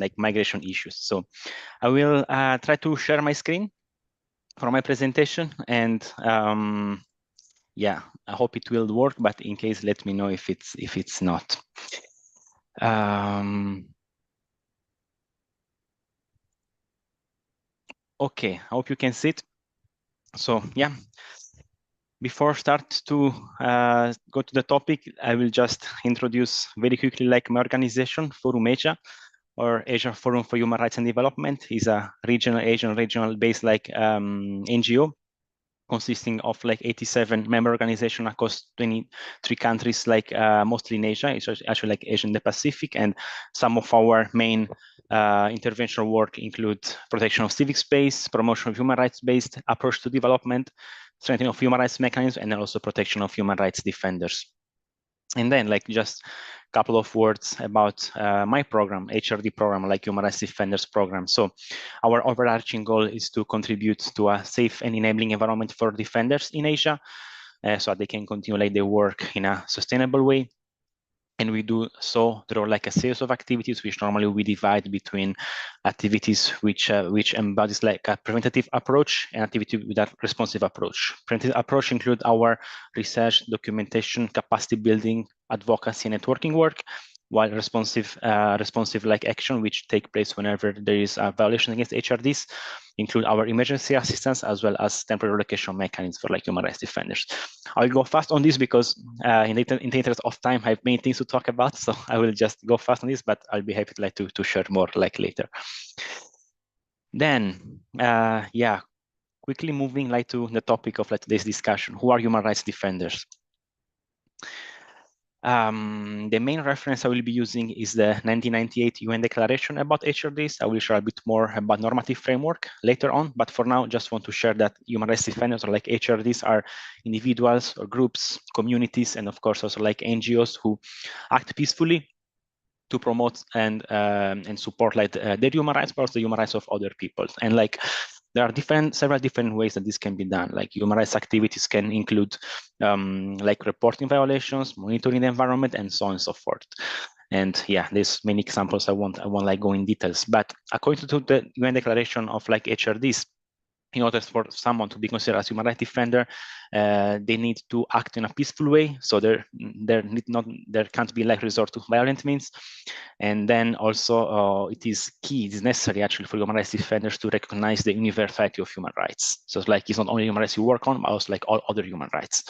like migration issues. So I will try to share my screen for my presentation, and yeah, I hope it will work, but in case, let me know if it's not. Okay, I hope you can see it. So yeah, before start to go to the topic, I will just introduce very quickly like my organization, Forum Asia, or Asian Forum for Human Rights and Development. Is a regional based like NGO consisting of like 87 member organizations across 23 countries, like mostly in Asia. It's actually like Asia and the Pacific, and some of our main intervention work include protection of civic space, promotion of human rights-based approach to development, strengthening of human rights mechanisms, and then also protection of human rights defenders. And then like just a couple of words about my program, HRD program, like Human Rights Defenders program. So our overarching goal is to contribute to a safe and enabling environment for defenders in Asia, so that they can continue like their work in a sustainable way. And we do so through like a series of activities, which normally we divide between activities which embodies like a preventative approach and activity with a responsive approach. Preventative approach include our research, documentation, capacity building, advocacy, and networking work, while responsive like action, which take place whenever there is a violation against HRDs, include our emergency assistance as well as temporary relocation mechanisms for like human rights defenders. I'll go fast on this because in the interest of time, I have many things to talk about, so I will just go fast on this, but I'll be happy to share more like later. Then, yeah, quickly moving like to the topic of like today's discussion: who are human rights defenders? The main reference I will be using is the 1998 UN Declaration about HRDs. I will share a bit more about normative framework later on, but for now, just want to share that human rights defenders, or like HRDs, are individuals or groups, communities, and of course also like NGOs who act peacefully to promote and support like their human rights, but also the human rights of other people. And like there are several different ways that this can be done. Like human rights activities can include like reporting violations, monitoring the environment, and so on and so forth. And yeah, there's many examples. I won't like go in details, but according to the UN Declaration of like HRDs, in order for someone to be considered as a human rights defender, they need to act in a peaceful way. So there can't be like resort to violent means. And then also it is necessary actually for human rights defenders to recognize the universality of human rights. So it's like it's not only human rights you work on, but also like all other human rights,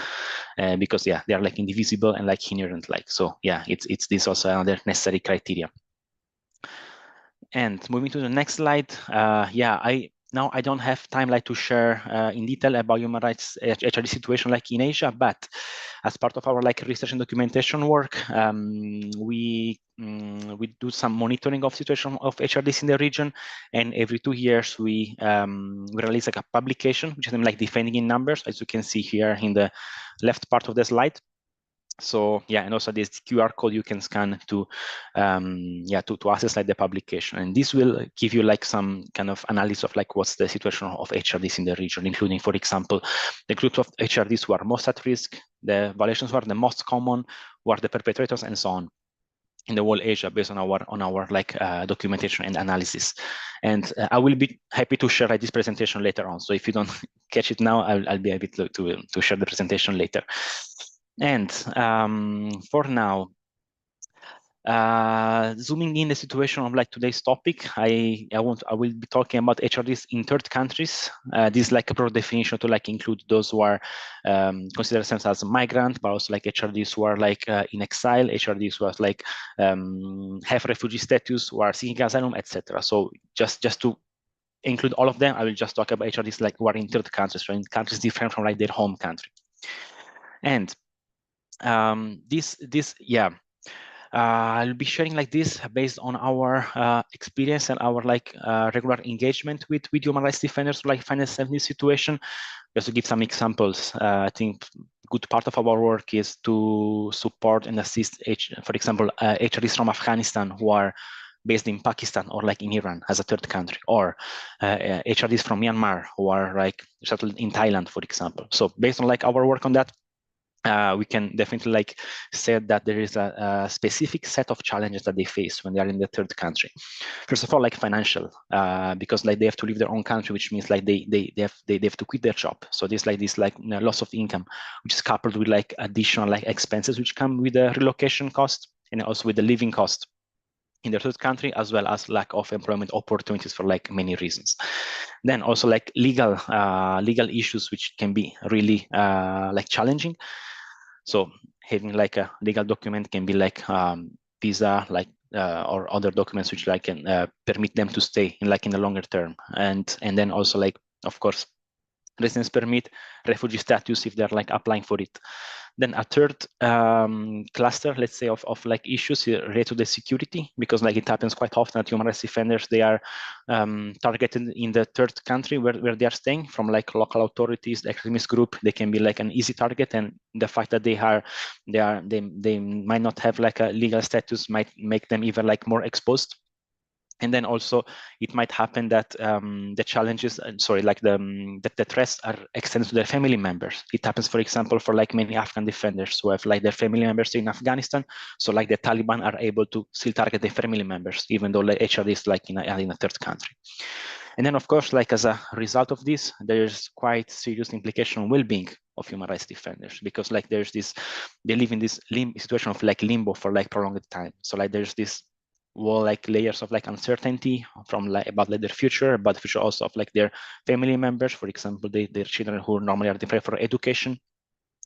because yeah, they are like indivisible and like inherent. Like so, yeah, it's this also another necessary criteria. And moving to the next slide, yeah, I don't have time like to share in detail about human rights HRD situation like in Asia, but as part of our like research and documentation work, we do some monitoring of situation of HRDs in the region, and every 2 years we release like a publication, which is like defending in numbers, as you can see here in the left part of the slide. So yeah, and also this QR code you can scan to access like the publication, and this will give you like some kind of analysis of like what's the situation of HRDs in the region, including, for example, the groups of HRDs who are most at risk, the violations who are the most common, who are the perpetrators, and so on in the whole Asia, based on our like documentation and analysis. And I will be happy to share this presentation later on. So if you don't catch it now, I'll be happy to share the presentation later. And for now, zooming in the situation of like today's topic, I will be talking about HRDs in third countries. This is like a broad definition to like include those who are considered themselves as a migrant, but also like HRDs who are like in exile, HRDs who are like have refugee status, who are seeking asylum, etc. So just to include all of them, I will just talk about HRDs like who are in third countries, so in countries different from like their home country. And I'll be sharing like this based on our experience and our like regular engagement with human rights defenders, like find themselves in this situation. Just to give some examples, I think good part of our work is to support and assist, for example, HRDs from Afghanistan who are based in Pakistan or like in Iran as a third country, or HRDs from Myanmar who are like settled in Thailand, for example. So based on like our work on that, we can definitely like say that there is a specific set of challenges that they face when they are in the third country. First of all, like financial, because like they have to leave their own country, which means like they have to quit their job. So there's like this like loss of income, which is coupled with like additional like expenses which come with the relocation cost and also with the living cost in the third country, as well as lack of employment opportunities for like many reasons. Then also like legal issues, which can be really like challenging. So having like a legal document can be like visa, like or other documents which like can permit them to stay in like in the longer term, and then also like of course residence permit, refugee status if they're like applying for it. Then a third cluster, let's say, of like issues related to the security, because like it happens quite often that human rights defenders, they are targeted in the third country where they are staying from like local authorities, the extremist group. They can be like an easy target, and the fact that they might not have like a legal status might make them even like more exposed. And then also it might happen that the challenges, that the threats are extended to their family members. It happens, for example, for like many Afghan defenders who have like their family members in Afghanistan. So like the Taliban are able to still target their family members, even though the HRD is like in a third country. And then, of course, like as a result of this, there's quite serious implication on well-being of human rights defenders, because like there's this, they live in this situation of like limbo for like prolonged time. So like there's this like layers of like uncertainty from like about like their future, but future also of like their family members, for example, their children who normally are prepared for education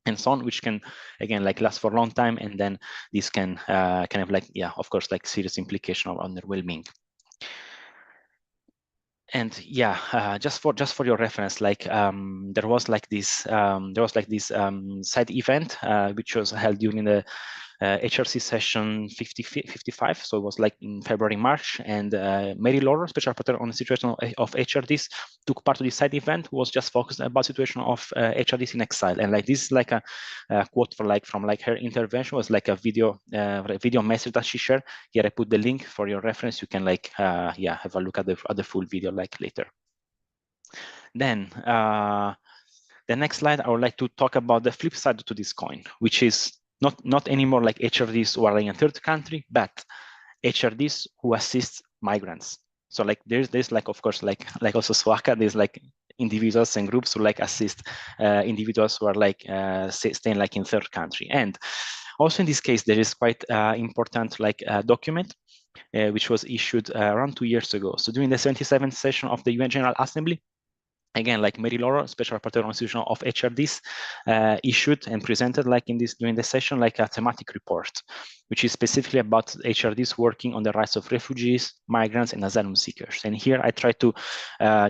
and so on, which can again like last for a long time, and then this can kind of like, yeah, of course, like serious implication on their well-being. And yeah, just for your reference, like there was like this side event which was held during the HRC session 55. So it was like in February, March, and Mary Laura, special rapporteur on the situation of HRDs, took part of this side event, who was just focused about situation of HRDs in exile. And like this is like a quote from like her intervention, was like a video message that she shared. Here I put the link for your reference. You can like yeah, have a look at the full video like later. Then the next slide, I would like to talk about the flip side to this coin, which is not anymore like HRDs who are in a third country, but HRDs who assist migrants. So like there's like, of course, like also SUAKA, there's like individuals and groups who like assist individuals who are like staying like in third country. And also in this case, there is quite important like document which was issued around 2 years ago. So during the 77th session of the UN General Assembly, again, like Mary Laura, special rapporteur on the situation of HRDs, issued and presented like during the session like a thematic report, which is specifically about HRDs working on the rights of refugees, migrants, and asylum seekers. And here I try to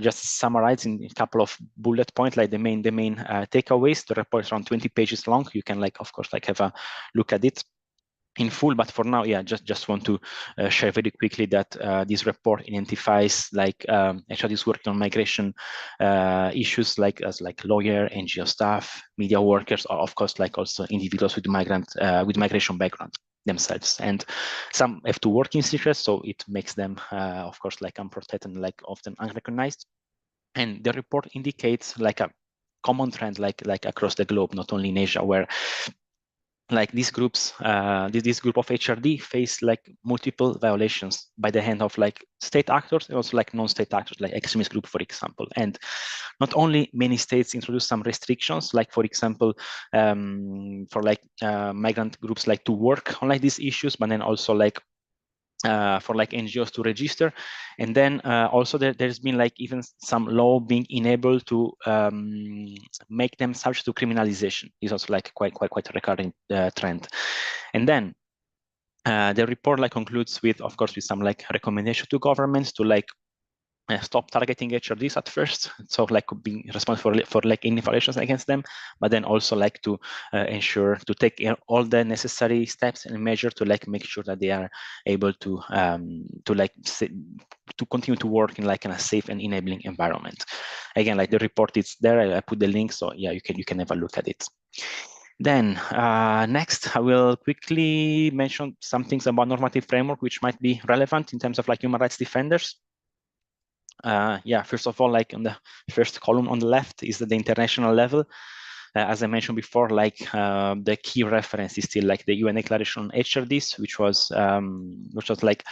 just summarize in a couple of bullet points, like the main takeaways. The report is around 20 pages long. You can like, of course, like have a look at it in full, but for now, yeah, just want to share very quickly that this report identifies like HRDs working on migration issues, like as like lawyer, NGO staff, media workers, or of course like also individuals with migration background themselves. And some have to work in secret, so it makes them of course like unprotected and like often unrecognized. And the report indicates like a common trend like across the globe, not only in Asia, where like these groups, this group of HRD face like multiple violations by the hand of like state actors and also like non-state actors, like extremist group, for example. And not only many states introduce some restrictions, like for example, for like migrant groups like to work on like these issues, but then also like for like NGOs to register. And then also there's been like even some law being enabled to make them subject to criminalization. Is also like quite a recurring trend. And then the report like concludes with, of course, with some like recommendation to governments to like stop targeting HRDs at first, so like being responsible for like any violations against them, but then also like to ensure to take all the necessary steps and measures to like make sure that they are able to continue to work in like in a safe and enabling environment. Again, like the report is there. I put the link, so yeah, you can have a look at it. Then next, I will quickly mention some things about normative framework which might be relevant in terms of like human rights defenders. Yeah, first of all, like on the first column on the left is the international level. as I mentioned before, like the key reference is still like the UN Declaration on HRDs, which was like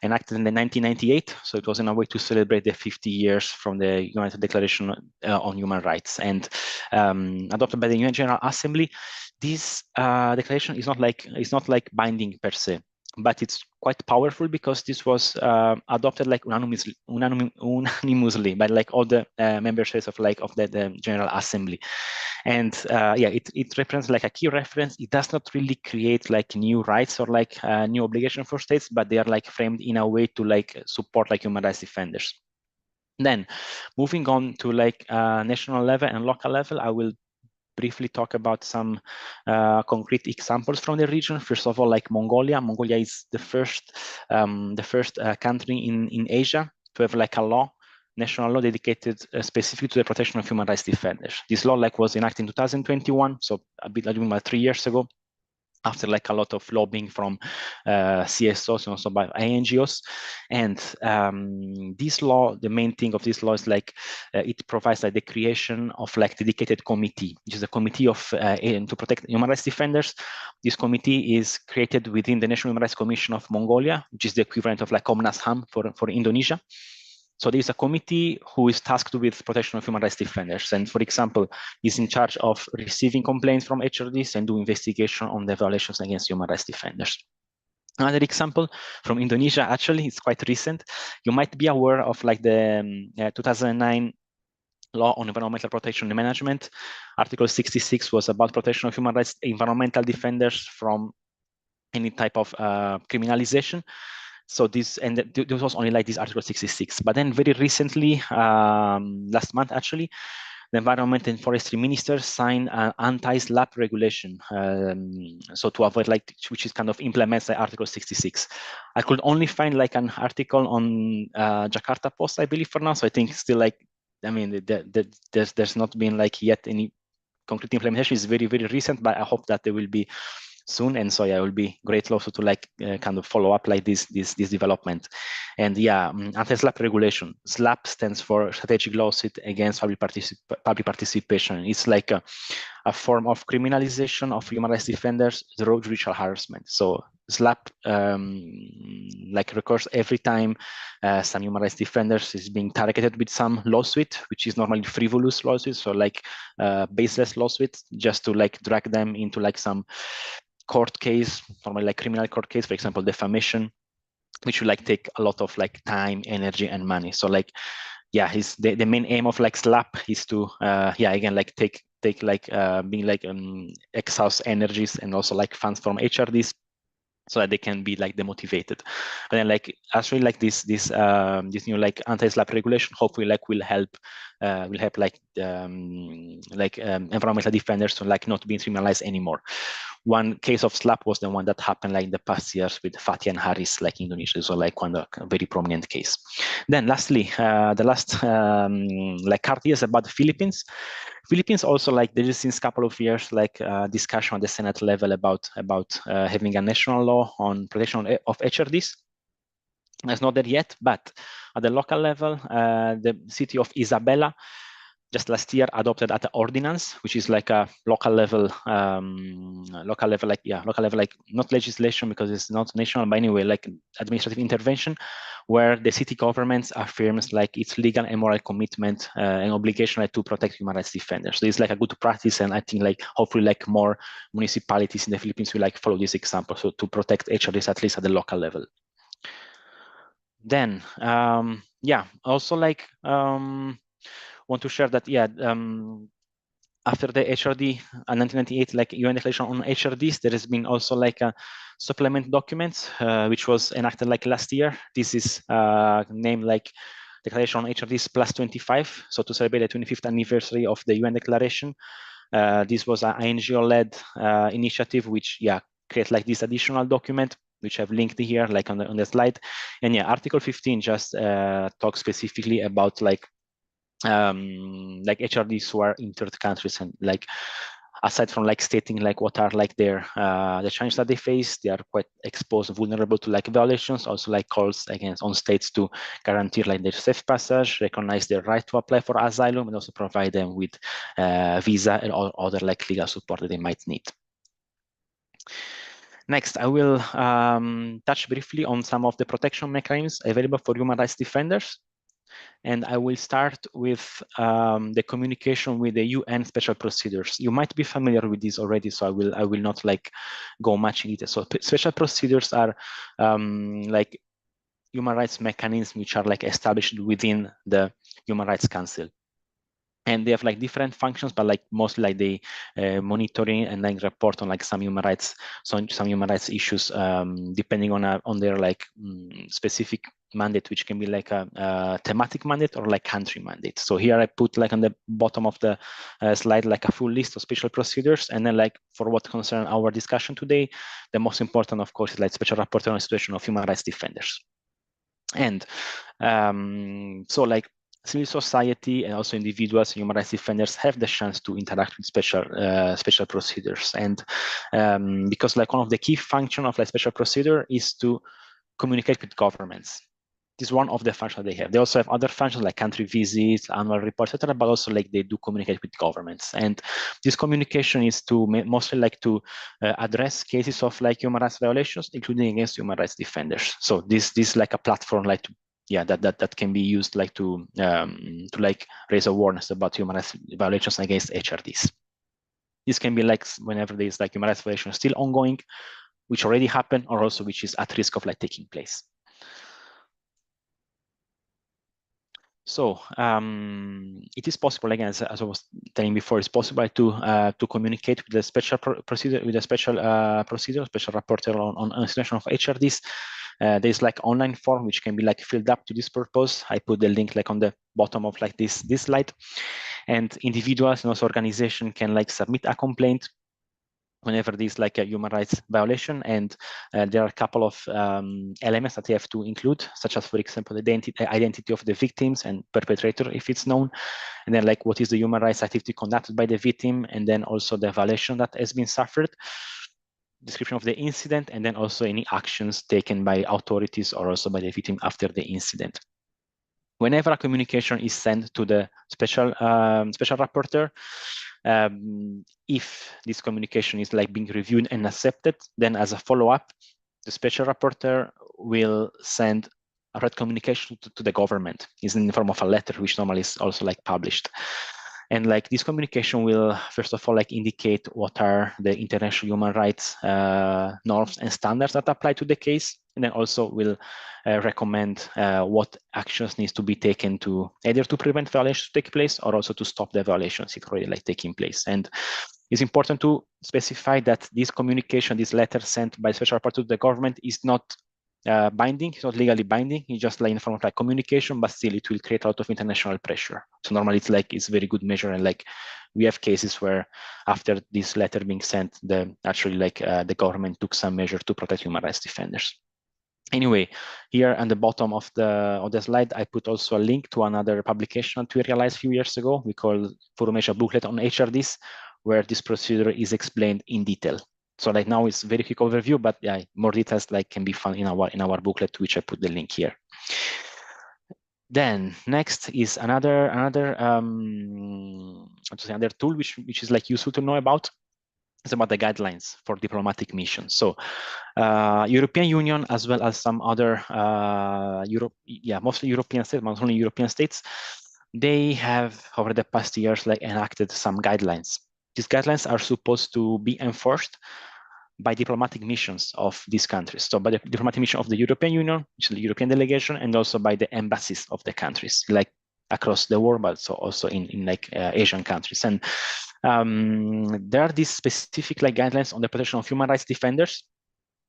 enacted in the 1998. So it was in a way to celebrate the 50 years from the United Declaration on Human Rights, and adopted by the UN General Assembly. This declaration is not like binding per se, but it's quite powerful because this was adopted like unanimously by like all the member states of the General Assembly. And yeah, it represents like a key reference. It does not really create like new rights or like new obligation for states, but they are like framed in a way to like support like human rights defenders. Then moving on to like national level and local level, I will briefly talk about some concrete examples from the region. First of all, like Mongolia. Mongolia is the first country in Asia to have like a national law dedicated specifically to the protection of human rights defenders. This law like was enacted in 2021, so a bit about 3 years ago, after like a lot of lobbying from CSOs and also by NGOs. And this law, the main thing of this law is like it provides like the creation of like dedicated committee, which is a committee of to protect human rights defenders. This committee is created within the National Human Rights Commission of Mongolia, which is the equivalent of like Komnas HAM for Indonesia. So there is a committee who is tasked with protection of human rights defenders, and for example, is in charge of receiving complaints from HRDs and do investigation on the violations against human rights defenders. Another example from Indonesia, actually, it's quite recent. You might be aware of like the 2009 law on environmental protection and management. Article 66 was about protection of human rights environmental defenders from any type of criminalization. So this was only like this Article 66. But then very recently, last month actually, the Environment and Forestry Minister signed an anti-SLAPP regulation. So to avoid like, which is kind of implements the Article 66. I could only find like an article on Jakarta Post, I believe, for now. So I think still like, I mean, there's not been like yet any concrete implementation. It's very, very recent, but I hope that there will be soon. And so yeah, it will be great also to like kind of follow up like this development. And yeah, anti-SLAPP regulation. SLAPP stands for Strategic Lawsuit Against Public Participation. It's like a form of criminalization of human rights defenders through judicial harassment. So SLAPP like recurs every time some human rights defenders is being targeted with some lawsuit, which is normally frivolous lawsuit, so like baseless lawsuit, just to like drag them into like some court case, normally like criminal court case, for example, defamation, which will like take a lot of like time, energy, and money. So like, yeah, the main aim of like SLAPP is to yeah, again, like take like being like exhaust energies and also like funds from HRDs, so that they can be like demotivated. But then like actually like this new like anti-SLAPP regulation hopefully like will help like environmental defenders to like not being criminalized anymore. One case of SLAPP was the one that happened like in the past years with Fatih and Haris, like Indonesia, so like one very prominent case. Then lastly, the last like card is about the Philippines. Philippines also like there is since a couple of years like discussion on the Senate level about having a national law on protection of HRDs. It's not there yet, but at the local level, the city of Isabela just last year adopted at the ordinance, which is like a local level like not legislation because it's not national, but anyway, like administrative intervention, where the city governments affirms like its legal and moral commitment and obligation like, to protect human rights defenders. So it's like a good practice, and I think like hopefully like more municipalities in the Philippines will like follow this example, so to protect HRDs at least at the local level. Then yeah, also like want to share that yeah, after the HRD 1998 like UN Declaration on HRDs, there has been also like a supplement document which was enacted like last year. This is named like Declaration on HRDs plus 25, so to celebrate the 25th anniversary of the UN Declaration. This was an INGO-led initiative which yeah create like this additional document, which I've linked here like on the slide. And yeah, Article 15 just talks specifically about like HRDs who are in third countries, and like aside from like stating like what are like their the challenges that they face, they are quite exposed, vulnerable to like violations. Also like calls against on states to guarantee like their safe passage, recognize their right to apply for asylum, and also provide them with visa and all other like legal support that they might need. Next, I will touch briefly on some of the protection mechanisms available for human rights defenders. And I will start with the communication with the UN special procedures. You might be familiar with this already, so I will not like go much in detail. So special procedures are like human rights mechanisms which are like established within the Human Rights Council. And they have like different functions, but like mostly like they monitoring and like report on like some human rights, some human rights issues, depending on their like specific mandate, which can be like a thematic mandate or like country mandate. So here I put like on the bottom of the slide like a full list of special procedures, and then like for what concern our discussion today, the most important of course is like special rapporteur on the situation of human rights defenders. And so like civil society and also individuals, human rights defenders have the chance to interact with special procedures. And because like one of the key functions of like special procedure is to communicate with governments. This is one of the functions they have. They also have other functions like country visits, annual reports, etc. But also like they do communicate with governments. And this communication is to mostly like to address cases of like human rights violations, including against human rights defenders. So this is like a platform like to, yeah, that can be used like to like raise awareness about human rights violations against HRDs. This can be like whenever there is like human rights violation still ongoing, which already happened, or also which is at risk of like taking place. So it is possible, again, as I was telling before, it's possible to communicate with the special procedure, with a special procedure, special rapporteur on a situation of HRDs. There's like online form which can be like filled up to this purpose. I put the link like on the bottom of like this slide, and individuals and also organization can like submit a complaint whenever there's like a human rights violation, and there are a couple of elements that you have to include, such as, for example, the identity of the victims and perpetrator, if it's known, and then like what is the human rights activity conducted by the victim, and then also the violation that has been suffered, description of the incident, and then also any actions taken by authorities or also by the victim after the incident. Whenever a communication is sent to the special rapporteur, if this communication is like being reviewed and accepted, then as a follow-up, the special rapporteur will send a red communication to the government. It's in the form of a letter, which normally is also like published. And like this communication will, first of all, like indicate what are the international human rights norms and standards that apply to the case. And then also will recommend what actions needs to be taken to either to prevent violations to take place or also to stop the violations if already like taking place. And it's important to specify that this communication, this letter sent by special rapporteur to the government is not binding. It's not legally binding. It's just like in form of like communication, but still it will create a lot of international pressure. So normally it's like it's very good measure, and like we have cases where after this letter being sent, the government took some measure to protect human rights defenders. Anyway, here on the bottom of the slide, I put also a link to another publication that we realized a few years ago. We call Formation Booklet on HRDs, where this procedure is explained in detail. So like now it's very quick overview, but yeah, more details like can be found in our booklet, which I put the link here. Then next is another tool which is like useful to know about. It's about the guidelines for diplomatic missions. So European Union, as well as some other mostly European states, but not only European states, they have over the past years like enacted some guidelines. These guidelines are supposed to be enforced by diplomatic missions of these countries. So by the diplomatic mission of the European Union, which is the European delegation, and also by the embassies of the countries, like across the world, but so also in like Asian countries. And there are these specific like guidelines on the protection of human rights defenders,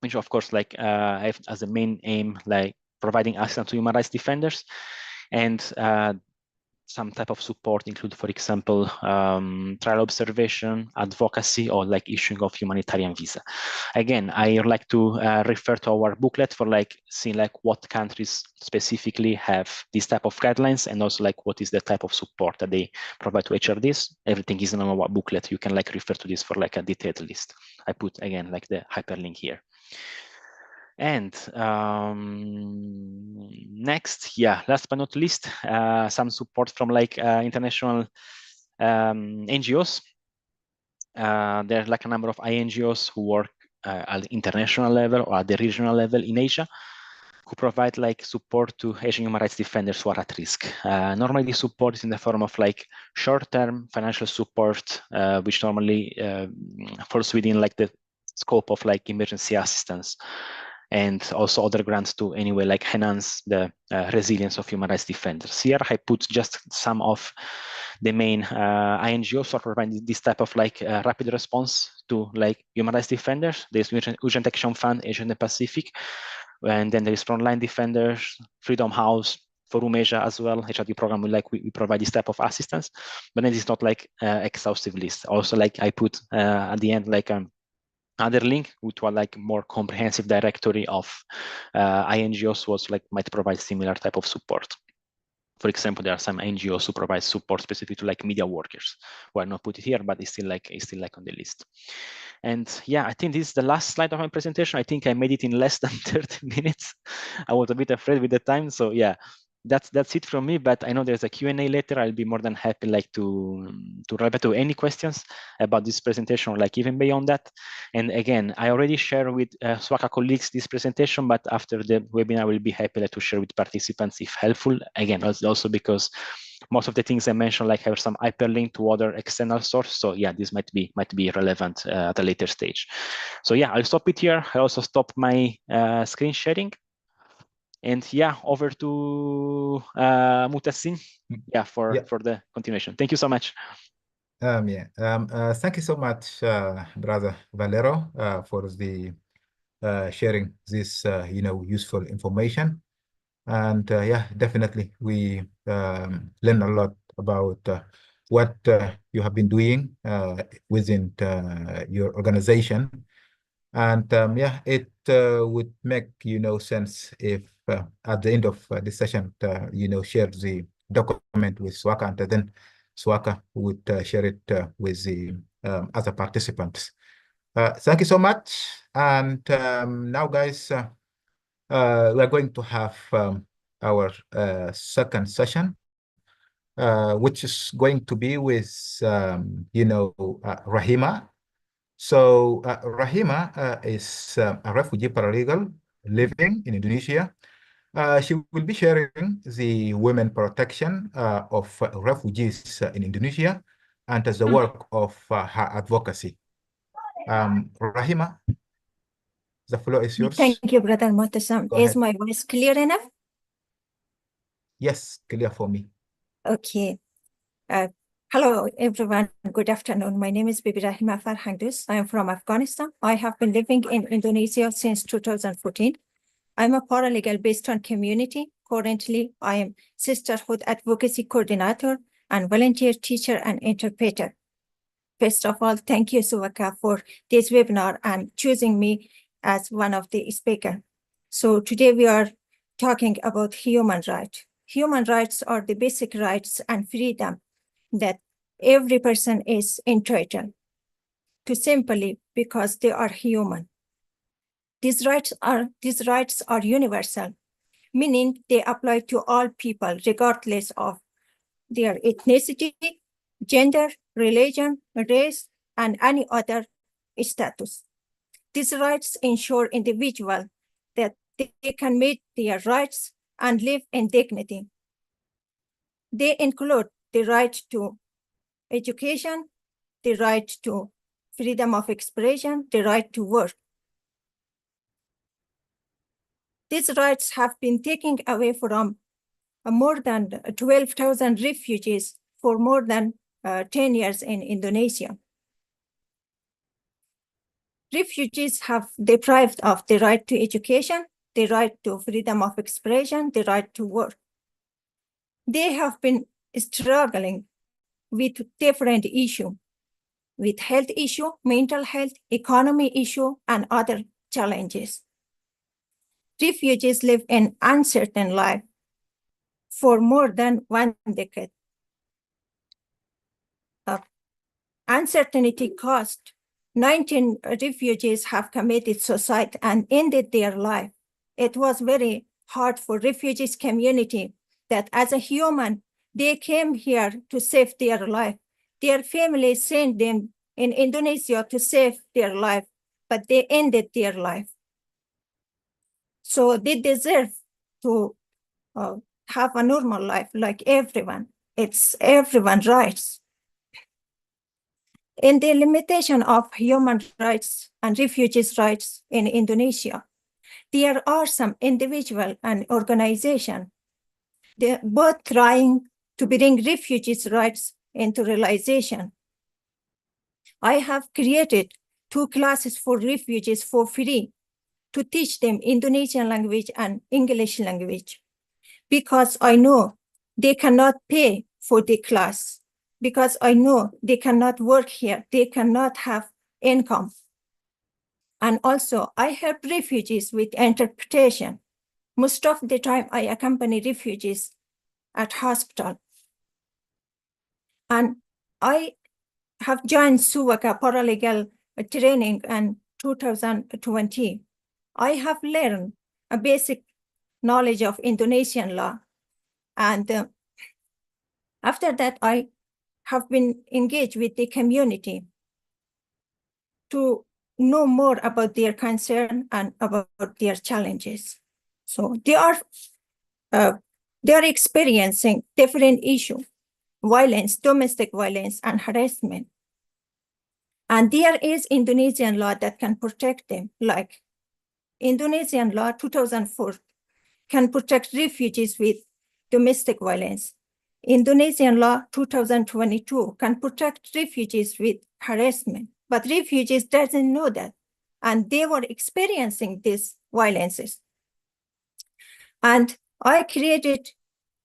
which of course like have as the main aim like providing access to human rights defenders. And some type of support include, for example, trial observation, advocacy, or like issuing of humanitarian visa. Again, I like to refer to our booklet for like seeing like what countries specifically have this type of guidelines, and also like what is the type of support that they provide to HRDs. Everything is in our booklet. You can like refer to this for like a detailed list. I put again like the hyperlink here. And next, last but not least, some support from like international NGOs. There are like a number of INGOs who work at the international level or at the regional level in Asia, who provide like support to Asian human rights defenders who are at risk. Normally, the support is in the form of like short-term financial support, which normally falls within like the scope of like emergency assistance, and also other grants to anyway like enhance the resilience of human rights defenders. Here I put just some of the main INGOs are providing this type of like rapid response to like human rights defenders. There's Urgent Action Fund, Asia and the Pacific, and then there is Frontline Defenders, Freedom House, Forum Asia as well. HRD program we provide this type of assistance, but then it's not like exhaustive list. Also, like I put at the end like other link to a like more comprehensive directory of INGOs was like might provide similar type of support. For example, there are some NGOs who provide support specific to like media workers, who are not put here, but it's still like on the list. And yeah, I think this is the last slide of my presentation. I think I made it in less than 30 minutes. I was a bit afraid with the time, so yeah. That's it from me, but I know there's a Q&A later. I'll be more than happy like to reply to any questions about this presentation or like even beyond that. And again, I already shared with SUAKA colleagues this presentation, but after the webinar, I will be happy to share with participants if helpful. Again, also because most of the things I mentioned like have some hyperlink to other external sources. So yeah, this might be relevant at a later stage. So yeah, I'll stop it here. I also stop my screen sharing. And yeah, over to Mutassin, for the continuation. Thank you so much. Thank you so much, Brother Valero, for the sharing this useful information. And yeah, definitely we learn a lot about what you have been doing within your organization. And yeah, it would make sense if at the end of this session, share the document with SUAKA, and then SUAKA would share it with the other participants. Thank you so much. And now, guys, we're going to have our second session, which is going to be with, Rahima. So Rahima is a refugee paralegal living in Indonesia. She will be sharing the women protection of refugees in Indonesia and as the work of her advocacy. Rahima, the floor is yours. Thank you, Brother Mutassim. Is my voice clear enough? Yes, clear for me. Okay. Hello, everyone. Good afternoon. My name is Bibi Rahima Farhandus. I am from Afghanistan. I have been living in Indonesia since 2014. I'm a paralegal based on community. Currently, I am Sisterhood Advocacy Coordinator and volunteer teacher and interpreter. First of all, thank you, SUAKA, for this webinar and choosing me as one of the speakers. So today we are talking about human rights. Human rights are the basic rights and freedom that every person is entitled to simply because they are human. These rights are universal, meaning they apply to all people regardless of their ethnicity, gender, religion, race, and any other status. These rights ensure individuals that they can meet their rights and live in dignity. They include the right to education, the right to freedom of expression, the right to work. These rights have been taken away from more than 12,000 refugees for more than 10 years in Indonesia. Refugees have deprived of the right to education, the right to freedom of expression, the right to work. They have been struggling with different issues, with health issue, mental health, economy issue, and other challenges. Refugees live an uncertain life for more than 1 decade. Uncertainty caused 19 refugees have committed suicide and ended their life. It was very hard for refugees community that as a human, they came here to save their life. Their families sent them in Indonesia to save their life, but they ended their life. So they deserve to have a normal life like everyone. It's everyone's rights. In the limitation of human rights and refugees' rights in Indonesia, there are some individual and organization, they're both trying to bring refugees' rights into realization. I have created 2 classes for refugees for free to teach them Indonesian language and English language, because I know they cannot pay for the class, because I know they cannot work here, they cannot have income. And also, I help refugees with interpretation. Most of the time, I accompany refugees at hospital. And I have joined SUAKA paralegal training in 2020. I have learned a basic knowledge of Indonesian law. And after that, I have been engaged with the community to know more about their concern and about their challenges. So they are experiencing different issues, violence, domestic violence, and harassment. And there is Indonesian law that can protect them, like Indonesian law 2004 can protect refugees with domestic violence. Indonesian law 2022 can protect refugees with harassment, but refugees doesn't know that, and they were experiencing these violences. And I created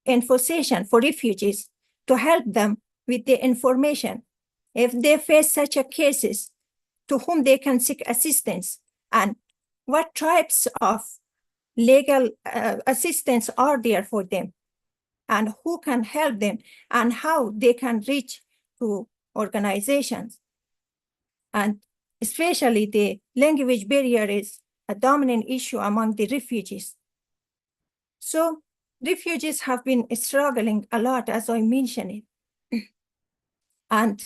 info session for refugees to help them with the information if they face such a cases, to whom they can seek assistance, and what types of legal assistance are there for them, and who can help them, and how they can reach to organizations. And especially the language barrier is a dominant issue among the refugees. So refugees have been struggling a lot, as I mentioned it. And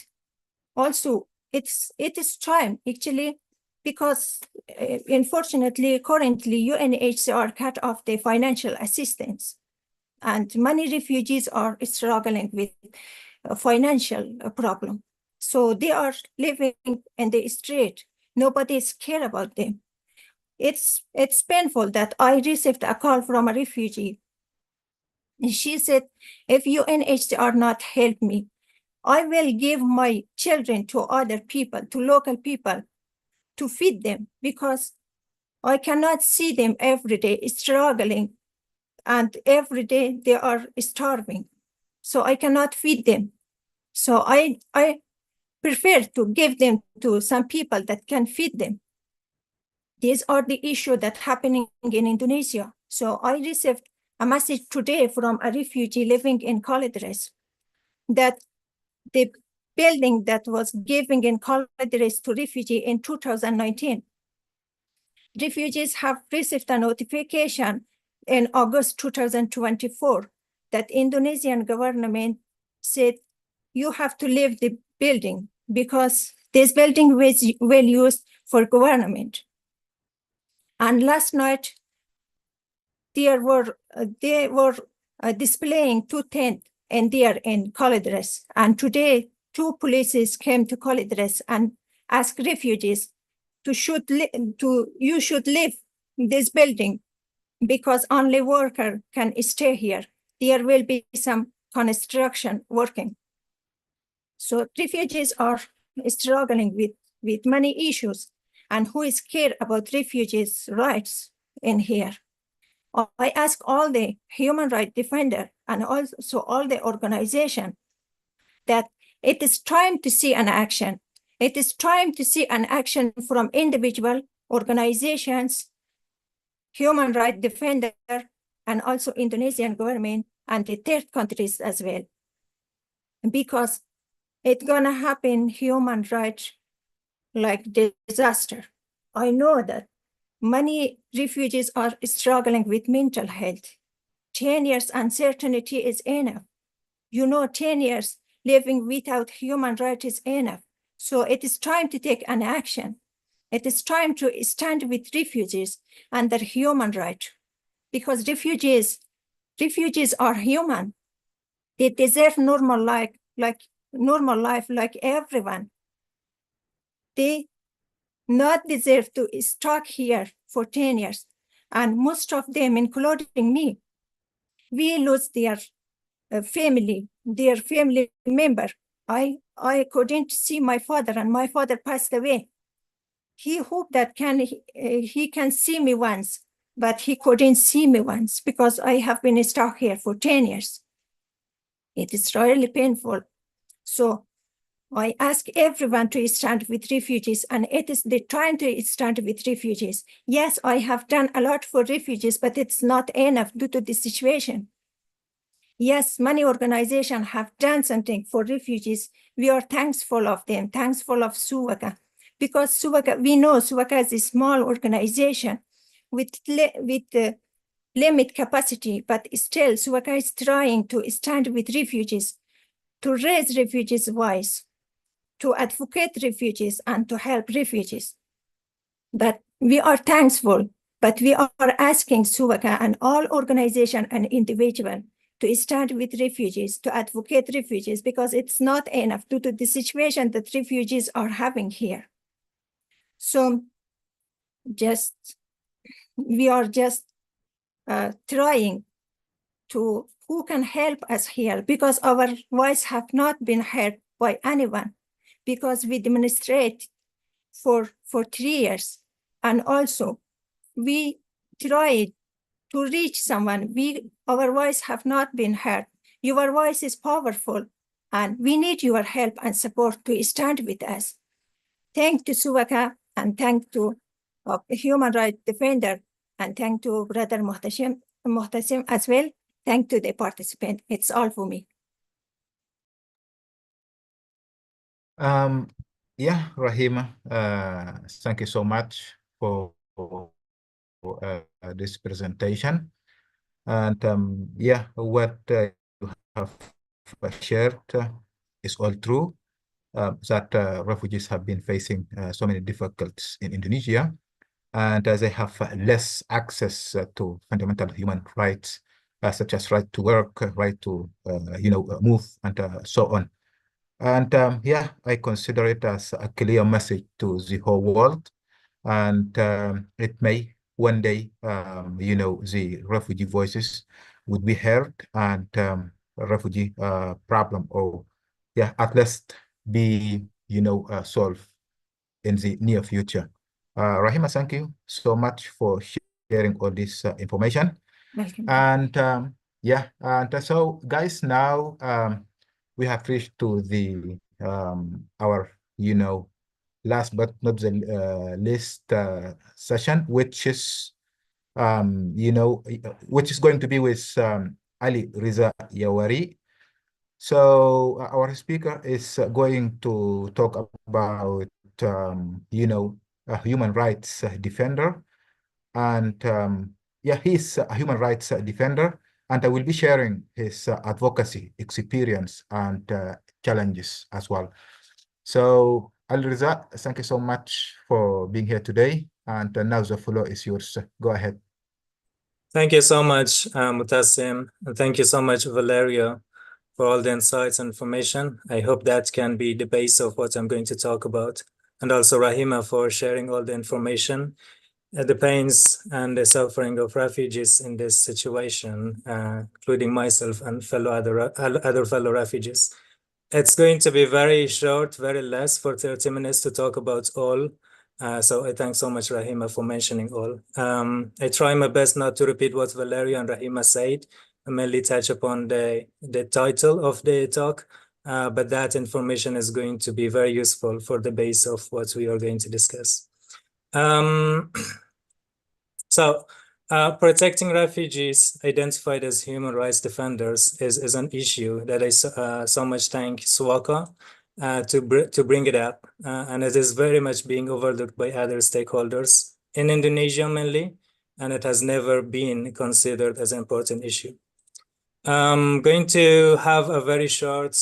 also, it is time, actually, because unfortunately, currently, UNHCR cut off the financial assistance. And many refugees are struggling with a financial problem. So they are living in the street. Nobody is care about them. It's painful that I received a call from a refugee. She said, if UNHCR not help me, I will give my children to other people, to local people, to feed them, because I cannot see them every day struggling, and every day they are starving. So I cannot feed them. So I prefer to give them to some people that can feed them. These are the issues that happening in Indonesia. So I received a message today from a refugee living in Kalideres that the building that was giving in Kalideres to refugee in 2019, refugees have received a notification in August 2024 that Indonesian government said, you have to leave the building because this building was well used for government. And last night, they were displaying 2 tents in there in Kalideres. And today, 2 police came to Kalideres and asked refugees you should leave this building because only worker can stay here. There will be some construction working. So refugees are struggling with many issues, and who is care about refugees' rights in here? I ask all the human rights defender and also all the organization that it is time to see an action. It is time to see an action from individual organizations, human rights defender, and also Indonesian government and the third countries as well. Because it's gonna happen human rights like disaster. I know that many refugees are struggling with mental health. 10 years uncertainty is enough. 10 years living without human rights is enough. So it is time to take an action. It is time to stand with refugees and their human rights, because refugees are human. They deserve normal life like everyone. They not deserve to stuck here for 10 years. And most of them, including me, we lose their family member. I couldn't see my father, and my father passed away. He hoped that he can see me once, but he couldn't see me once because I have been stuck here for 10 years. It is really painful. So I ask everyone to stand with refugees, and it is the time to stand with refugees. Yes, I have done a lot for refugees, but it's not enough due to the situation. Yes, many organizations have done something for refugees. We are thankful of them, thankful of SUAKA, because SUAKA, we know SUAKA is a small organization with limit capacity, but still SUAKA is trying to stand with refugees, to raise refugees' voice, to advocate refugees and to help refugees. But we are thankful, but we are asking SUAKA and all organizations and individuals to stand with refugees, to advocate refugees, because it's not enough due to the situation that refugees are having here. So we are just trying to, who can help us here, because our voice have not been heard by anyone, because we demonstrate for 3 years. And also we tried to reach someone. Our voice have not been heard. Your voice is powerful, and we need your help and support to stand with us. Thank to SUAKA, and thank to human rights defender, and thank to Brother Muhtasim as well. Thank to the participant. It's all for me. Yeah, Rahima, thank you so much for this presentation. And yeah, what you have shared is all true, that refugees have been facing so many difficulties in Indonesia, and they have less access to fundamental human rights, such as right to work, right to move, and so on. And yeah, I consider it as a clear message to the whole world, and it may one day, the refugee voices would be heard, and refugee problem, or yeah, at least be solved in the near future. Rahima, thank you so much for sharing all this information. Welcome. And yeah, and so guys, now we have reached to the our last but not the least session, which is which is going to be with Ali Riza Yawari. So our speaker is going to talk about a human rights defender, and yeah, he's a human rights defender, and I will be sharing his advocacy experience and challenges as well. So Al-Riza, thank you so much for being here today, and now the floor is yours. Go ahead. Thank you so much, Mutassim, and thank you so much, Valeria, for all the insights and information. I hope that can be the base of what I'm going to talk about. And also Rahima for sharing all the information, the pains and the suffering of refugees in this situation, including myself and other fellow refugees. It's going to be very short, very less for 30 minutes to talk about all So I thank so much Rahima for mentioning all. I try my best not to repeat what Valeria and Rahima said. I mainly touch upon the title of the talk, but that information is going to be very useful for the base of what we are going to discuss. So protecting refugees identified as human rights defenders is an issue that I so much thank SUAKA to bring it up. And it is very much being overlooked by other stakeholders in Indonesia mainly, and it has never been considered as an important issue. I'm going to have a very short,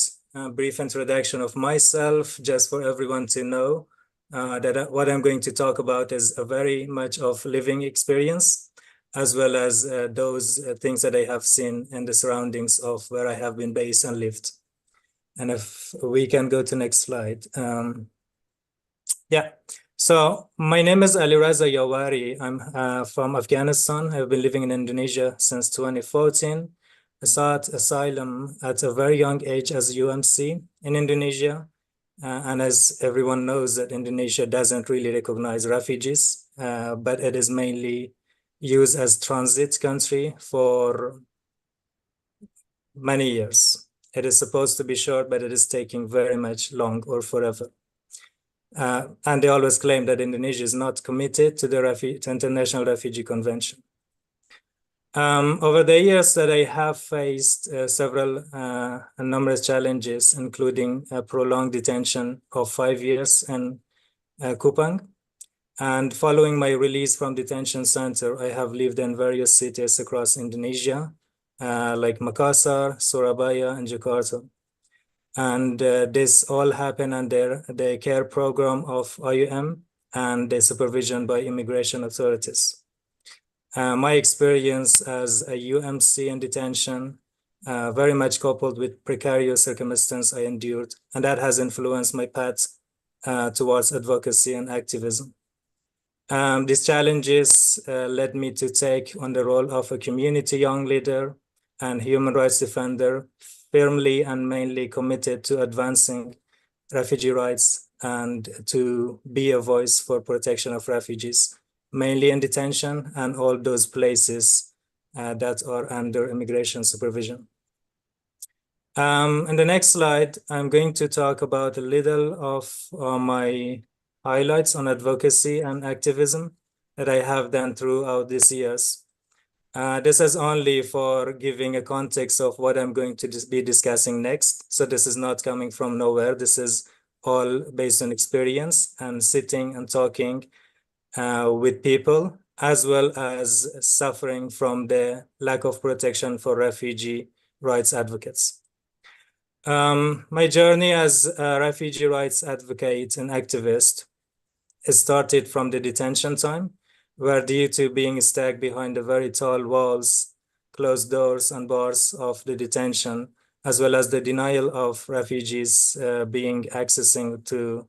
brief introduction of myself, just for everyone to know that what I'm going to talk about is a very much of living experience, as well as those things that I have seen in the surroundings of where I have been based and lived. And if we can go to next slide. Yeah. So my name is Aliraza Yawari. I'm from Afghanistan. I've been living in Indonesia since 2014. I sought asylum at a very young age as UMC in Indonesia. And as everyone knows, that Indonesia doesn't really recognize refugees, but it is mainly used as transit country for many years. It is supposed to be short, but it is taking very much long or forever. And they always claim that Indonesia is not committed to the International Refugee Convention. Over the years that I have faced several numerous challenges, including a prolonged detention of 5 years in Kupang. And following my release from detention center, I have lived in various cities across Indonesia, like Makassar, Surabaya, and Jakarta. And this all happened under the care program of IUM and the supervision by immigration authorities. My experience as a UMC in detention, very much coupled with precarious circumstances I endured, and that has influenced my path towards advocacy and activism. These challenges led me to take on the role of a community young leader and human rights defender, firmly and mainly committed to advancing refugee rights and to be a voice for protection of refugees, mainly in detention and all those places that are under immigration supervision. In the next slide, I'm going to talk about a little of my highlights on advocacy and activism that I have done throughout these years. This is only for giving a context of what I'm going to be discussing next. So this is not coming from nowhere. This is all based on experience and sitting and talking with people, as well as suffering from the lack of protection for refugee rights advocates. My journey as a refugee rights advocate and activist started from the detention time, where due to being stuck behind the very tall walls, closed doors and bars of the detention, as well as the denial of refugees being accessing to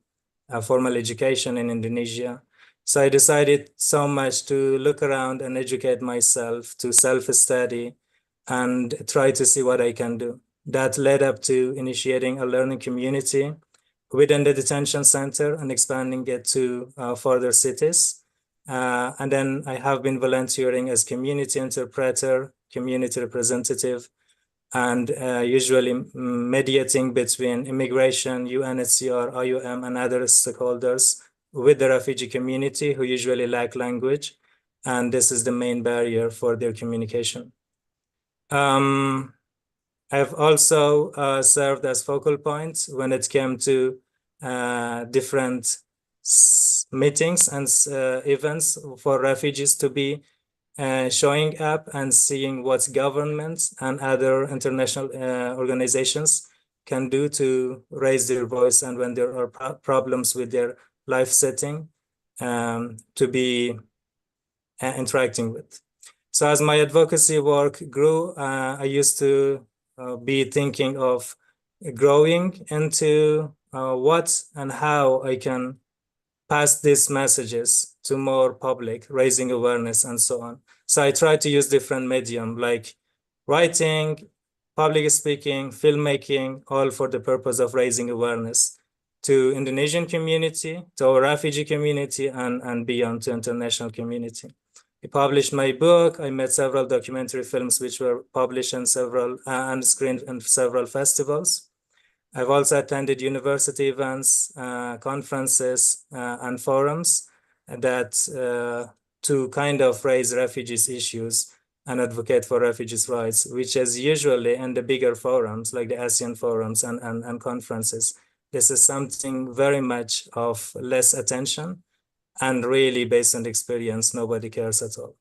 formal education in Indonesia. So I decided so much to look around and educate myself, to self-study and try to see what I can do. That led up to initiating a learning community within the detention center and expanding it to further cities. And then I have been volunteering as community interpreter, community representative, and usually mediating between immigration, UNHCR, IOM, and other stakeholders with the refugee community who usually lack language. And this is the main barrier for their communication. I've also served as focal point when it came to different meetings and events for refugees to be showing up and seeing what governments and other international organizations can do to raise their voice, and when there are problems with their life setting, to be interacting with. So as my advocacy work grew, I used to be thinking of growing into what and how I can pass these messages to more public, raising awareness and so on. So I try to use different medium like writing, public speaking, filmmaking, all for the purpose of raising awareness. to Indonesian community, to our refugee community, and beyond to international community. I published my book. I made several documentary films which were published in several and screened in several festivals. I've also attended university events, conferences, and forums that to kind of raise refugees issues and advocate for refugees' rights, which is usually in the bigger forums like the ASEAN forums and conferences. This is something very much of less attention, and really based on experience, nobody cares at all.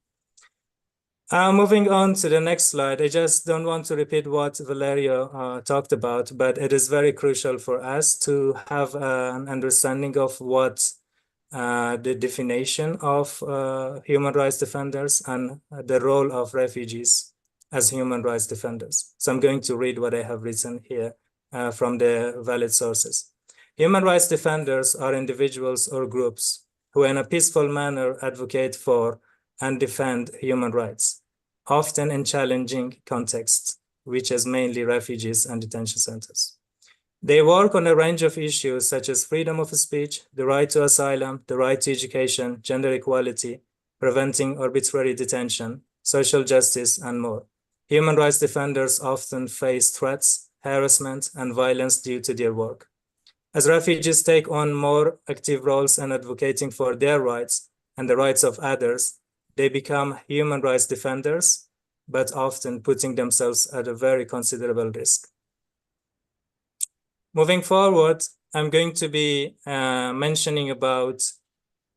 Moving on to the next slide, I just don't want to repeat what Valerio talked about, but it is very crucial for us to have an understanding of what the definition of human rights defenders and the role of refugees as human rights defenders. So I'm going to read what I have written here from the valid sources. Human rights defenders are individuals or groups who in a peaceful manner advocate for and defend human rights, often in challenging contexts, which is mainly refugees and detention centers. They work on a range of issues such as freedom of speech, the right to asylum, the right to education, gender equality, preventing arbitrary detention, social justice, and more. Human rights defenders often face threats, harassment, and violence due to their work. As refugees take on more active roles in advocating for their rights and the rights of others, they become human rights defenders, but often putting themselves at a very considerable risk. Moving forward, I'm going to be mentioning about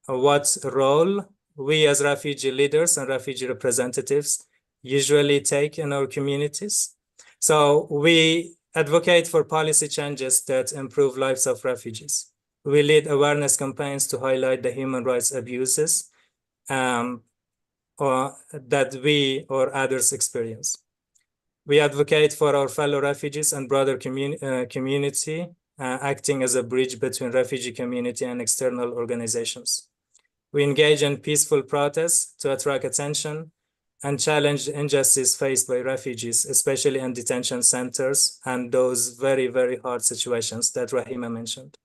what role we as refugee leaders and refugee representatives usually take in our communities. So we advocate for policy changes that improve lives of refugees. We lead awareness campaigns to highlight the human rights abuses or that we or others experience. We advocate for our fellow refugees and broader community, acting as a bridge between refugee community and external organizations. We engage in peaceful protests to attract attention and challenge the injustice faced by refugees, especially in detention centers and those very, very hard situations that Rahima mentioned.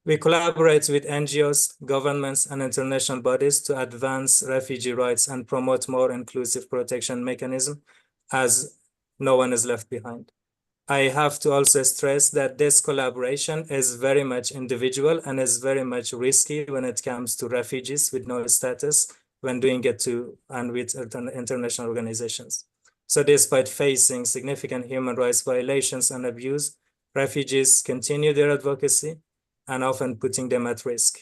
We collaborate with NGOs, governments, and international bodies to advance refugee rights and promote more inclusive protection mechanisms as no one is left behind. I have to also stress that this collaboration is very much individual and is very much risky when it comes to refugees with no status when doing it to and with international organizations. So despite facing significant human rights violations and abuse, refugees continue their advocacy and often putting them at risk.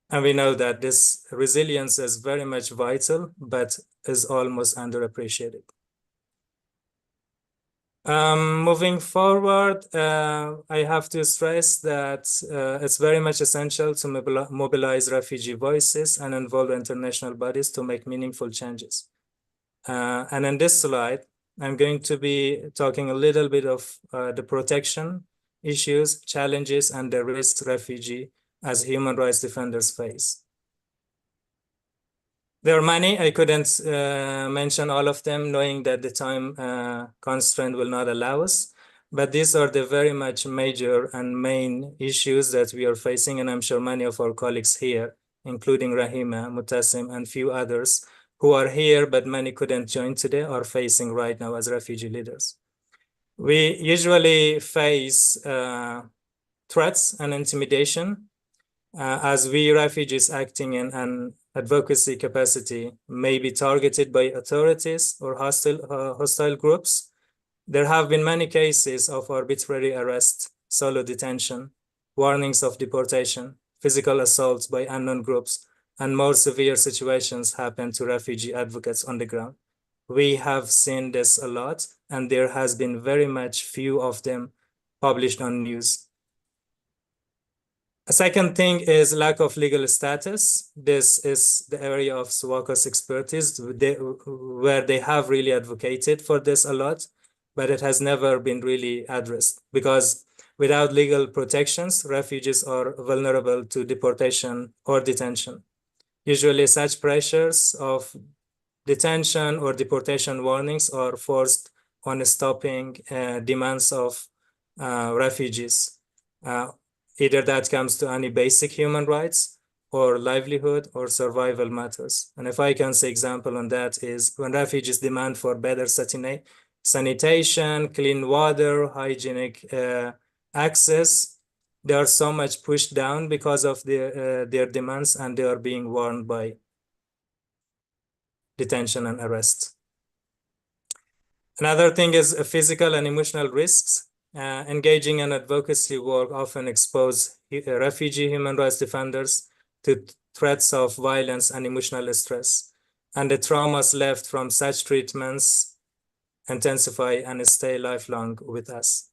And we know that this resilience is very much vital, but is almost underappreciated. Moving forward, I have to stress that it's very much essential to mobilize refugee voices and involve international bodies to make meaningful changes. And in this slide, I'm going to be talking a little bit of the protection issues, challenges, and the risks refugee as human rights defenders face. There are many. I couldn't mention all of them, knowing that the time constraint will not allow us. But these are the very much major and main issues that we are facing, and I'm sure many of our colleagues here, including Rahima, Mutassim, and few others who are here, but many couldn't join today, are facing right now as refugee leaders. We usually face threats and intimidation as we refugees acting in an advocacy capacity may be targeted by authorities or hostile groups. There have been many cases of arbitrary arrest, solo detention, warnings of deportation, physical assaults by unknown groups, and more severe situations happen to refugee advocates on the ground. We have seen this a lot, and there has been very much few of them published on news. A second thing is lack of legal status. This is the area of SUAKA's expertise, where they have really advocated for this a lot, but it has never been really addressed because without legal protections, refugees are vulnerable to deportation or detention. Usually such pressures of detention or deportation warnings are forced on stopping demands of refugees. Either that comes to any basic human rights or livelihood or survival matters. And if I can say example on that is when refugees demand for better sanitation, clean water, hygienic access, they are so much pushed down because of their demands, and they are being warned by detention and arrest. Another thing is physical and emotional risks. Engaging in advocacy work often expose refugee human rights defenders to threats of violence and emotional stress. And the traumas left from such treatments intensify and stay lifelong with us.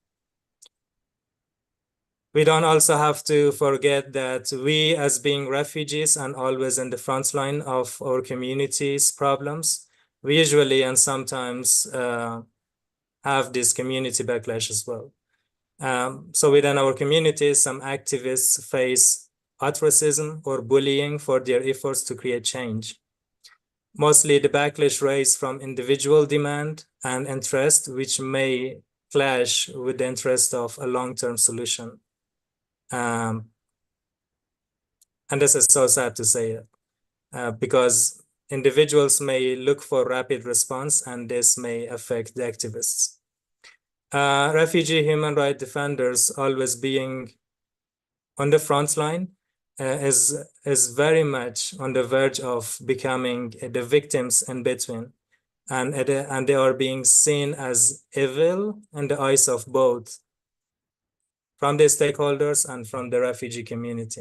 We don't also have to forget that we, as being refugees and always in the front line of our community's problems, we usually and sometimes have this community backlash as well. So within our communities, some activists face ostracism or bullying for their efforts to create change. Mostly the backlash raised from individual demand and interest, which may clash with the interest of a long-term solution. And this is so sad to say it, because individuals may look for rapid response, and this may affect the activists. Refugee human rights defenders always being on the front line is very much on the verge of becoming the victims in between, and they are being seen as evil in the eyes of both from the stakeholders and from the refugee community.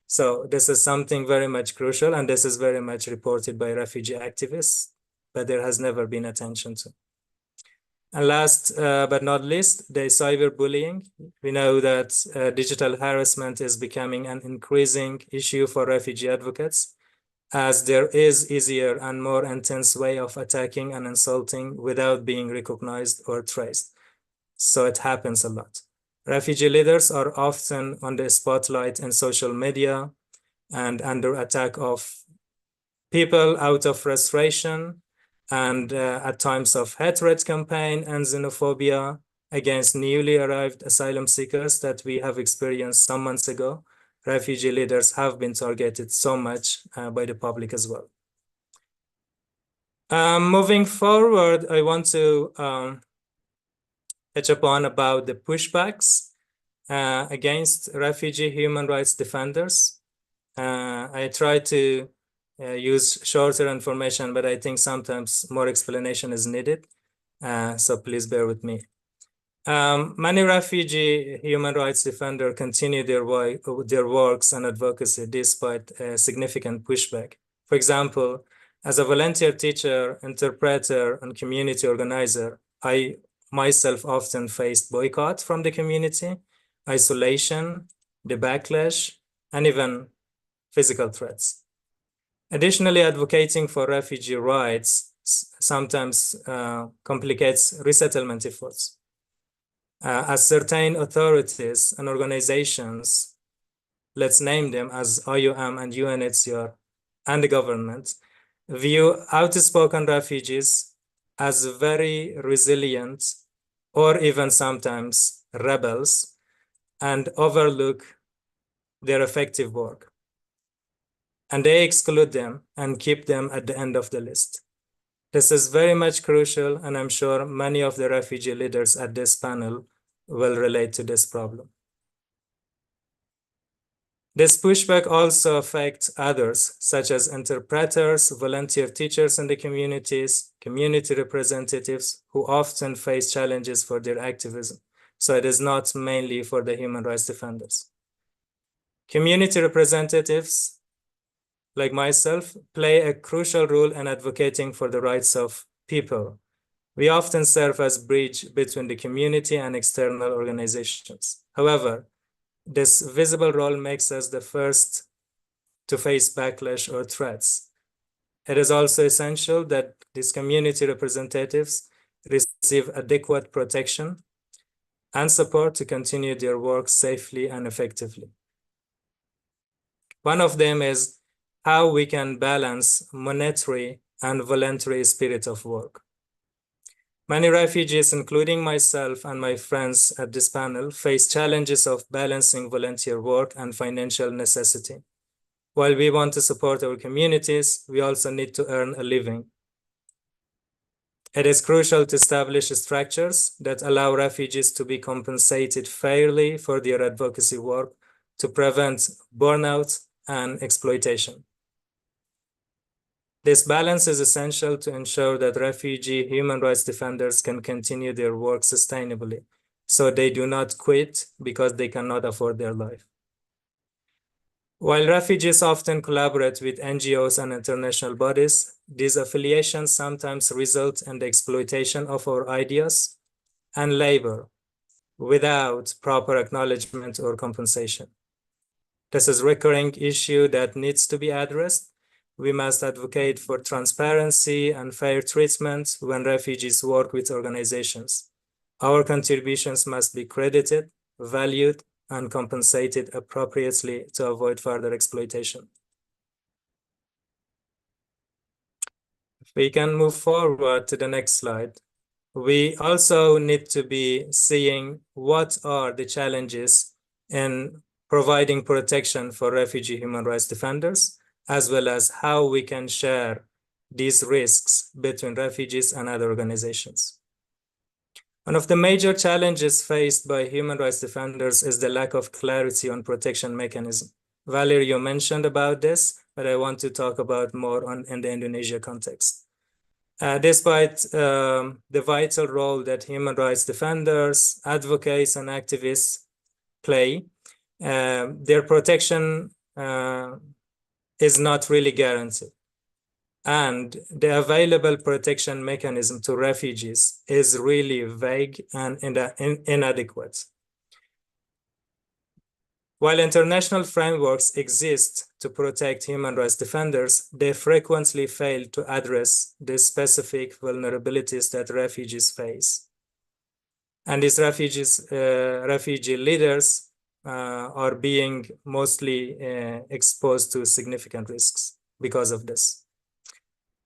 So this is something very much crucial, and this is very much reported by refugee activists, but there has never been attention to. And last but not least, the cyberbullying. We know that digital harassment is becoming an increasing issue for refugee advocates, as there is easier and more intense way of attacking and insulting without being recognized or traced. So it happens a lot. Refugee leaders are often on the spotlight in social media and under attack of people out of frustration and at times of hatred campaign and xenophobia against newly arrived asylum seekers that we have experienced some months ago. Refugee leaders have been targeted so much by the public as well. Moving forward, I want to touch upon about the pushbacks against refugee human rights defenders. I try to use shorter information, but I think sometimes more explanation is needed. So please bear with me. Many refugee human rights defenders continue their works and advocacy despite significant pushback. For example, as a volunteer teacher, interpreter, and community organizer, I myself often faced boycott from the community, isolation, the backlash, and even physical threats. Additionally, advocating for refugee rights sometimes complicates resettlement efforts. As certain authorities and organizations, let's name them as IOM and UNHCR and the government, view outspoken refugees as very resilient or even sometimes rebels and overlook their effective work. And they exclude them and keep them at the end of the list. This is very much crucial, and I'm sure many of the refugee leaders at this panel will relate to this problem. This pushback also affects others, such as interpreters, volunteer teachers in the communities, community representatives, who often face challenges for their activism. So it is not mainly for the human rights defenders. Community representatives, like myself, play a crucial role in advocating for the rights of people. We often serve as a bridge between the community and external organizations. However, this visible role makes us the first to face backlash or threats. It is also essential that these community representatives receive adequate protection and support to continue their work safely and effectively. One of them is how we can balance monetary and voluntary spirit of work. Many refugees, including myself and my friends at this panel, face challenges of balancing volunteer work and financial necessity. While we want to support our communities, we also need to earn a living. It is crucial to establish structures that allow refugees to be compensated fairly for their advocacy work to prevent burnout and exploitation. This balance is essential to ensure that refugee human rights defenders can continue their work sustainably, so they do not quit because they cannot afford their life. While refugees often collaborate with NGOs and international bodies, these affiliations sometimes result in the exploitation of our ideas and labor without proper acknowledgement or compensation. This is a recurring issue that needs to be addressed. We must advocate for transparency and fair treatment when refugees work with organizations. Our contributions must be credited, valued, and compensated appropriately to avoid further exploitation. If we can move forward to the next slide. We also need to be seeing what are the challenges in providing protection for refugee human rights defenders, as well as how we can share these risks between refugees and other organizations. One of the major challenges faced by human rights defenders is the lack of clarity on protection mechanism. Valerio mentioned about this, but I want to talk about more in the Indonesia context. Despite the vital role that human rights defenders, advocates, and activists play, their protection is not really guaranteed. And the available protection mechanism to refugees is really vague and inadequate. While international frameworks exist to protect human rights defenders, they frequently fail to address the specific vulnerabilities that refugees face. And these refugee leaders are being mostly exposed to significant risks because of this.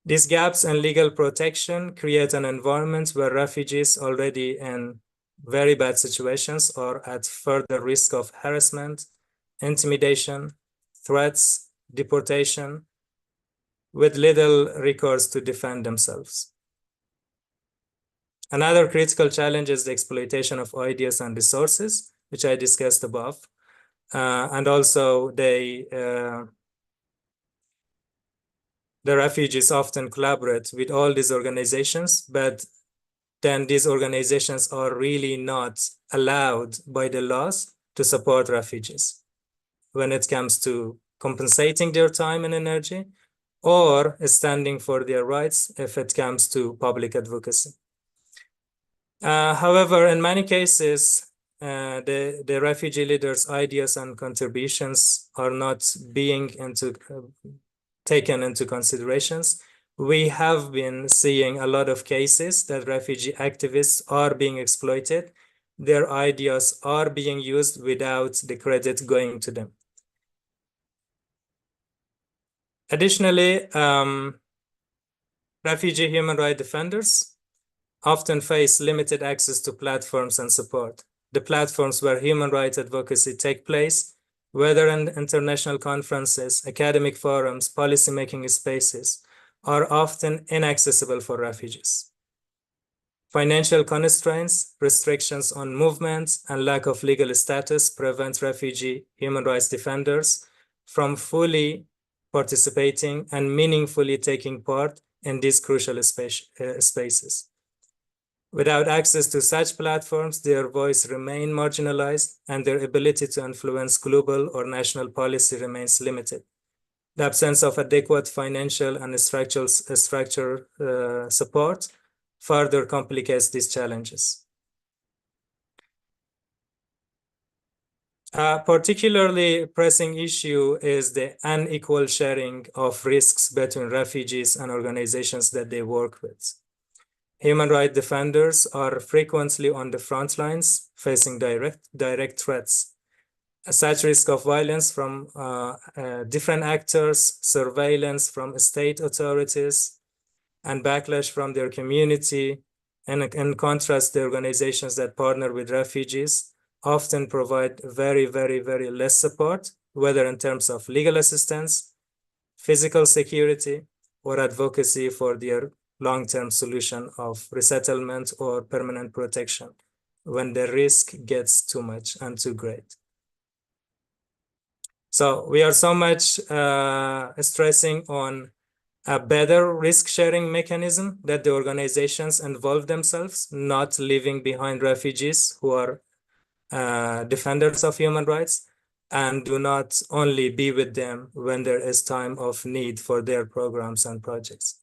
These gaps in legal protection create an environment where refugees already in very bad situations are at further risk of harassment, intimidation, threats, deportation, with little recourse to defend themselves. Another critical challenge is the exploitation of ideas and resources, which I discussed above. And also the refugees often collaborate with all these organizations, but then these organizations are really not allowed by the laws to support refugees when it comes to compensating their time and energy or standing for their rights if it comes to public advocacy. However, in many cases, the refugee leaders' ideas and contributions are not being taken into considerations. We have been seeing a lot of cases that refugee activists are being exploited. Their ideas are being used without the credit going to them. Additionally, refugee human rights defenders often face limited access to platforms and support. The platforms where human rights advocacy take place, whether in international conferences, academic forums, policymaking spaces, are often inaccessible for refugees. Financial constraints, restrictions on movements, and lack of legal status prevent refugee human rights defenders from fully participating and meaningfully taking part in these crucial spaces. Without access to such platforms, their voice remains marginalized and their ability to influence global or national policy remains limited. The absence of adequate financial and structural support further complicates these challenges. A particularly pressing issue is the unequal sharing of risks between refugees and organizations that they work with. Human rights defenders are frequently on the front lines, facing direct threats. Such risk of violence from different actors, surveillance from state authorities, and backlash from their community And in contrast, the organizations that partner with refugees often provide very, very, very less support, whether in terms of legal assistance, physical security, or advocacy for their long-term solution of resettlement or permanent protection when the risk gets too much and too great. So we are so much stressing on a better risk-sharing mechanism that the organizations involve themselves, not leaving behind refugees who are defenders of human rights, and do not only be with them when there is time of need for their programs and projects.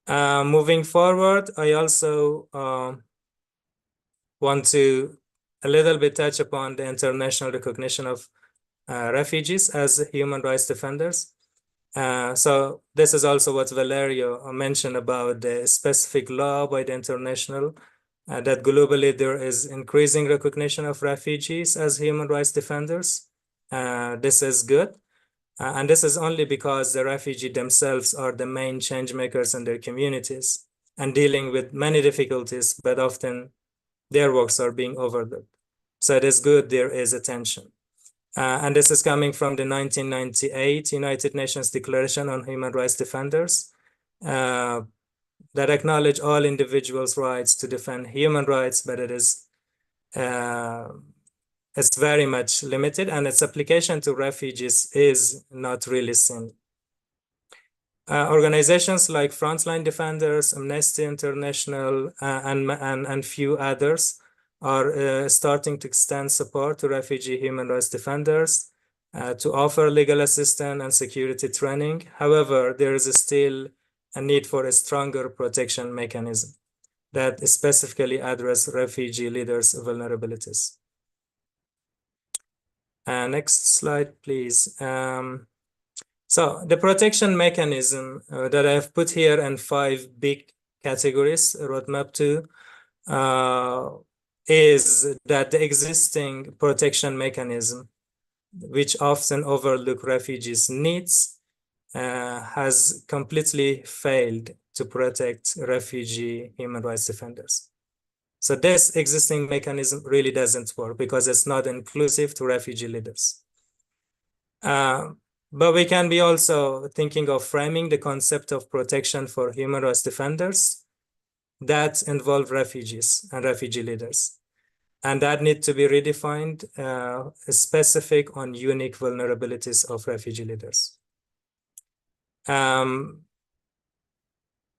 Moving forward, I also want to a little bit touch upon the international recognition of refugees as human rights defenders. So this is also what Valerio mentioned about the specific law by the international, that globally there is increasing recognition of refugees as human rights defenders. This is good. And this is only because the refugees themselves are the main change makers in their communities and dealing with many difficulties, but often their works are being overlooked. So it is good there is attention. And this is coming from the 1998 United Nations Declaration on Human Rights Defenders that acknowledge all individuals' rights to defend human rights, but it is it's very much limited, and its application to refugees is not really seen. Organizations like Frontline Defenders, Amnesty International, and few others are starting to extend support to refugee human rights defenders to offer legal assistance and security training. However, there is still a need for a stronger protection mechanism that specifically address refugee leaders' vulnerabilities. Next slide, please. So the protection mechanism that I've put here in 5 big categories, roadmap 2, is that the existing protection mechanism, which often overlook refugees' needs, has completely failed to protect refugee human rights defenders. So this existing mechanism really doesn't work because it's not inclusive to refugee leaders. But we can be also thinking of framing the concept of protection for human rights defenders that involve refugees and refugee leaders. And that need to be redefined, specific on unique vulnerabilities of refugee leaders.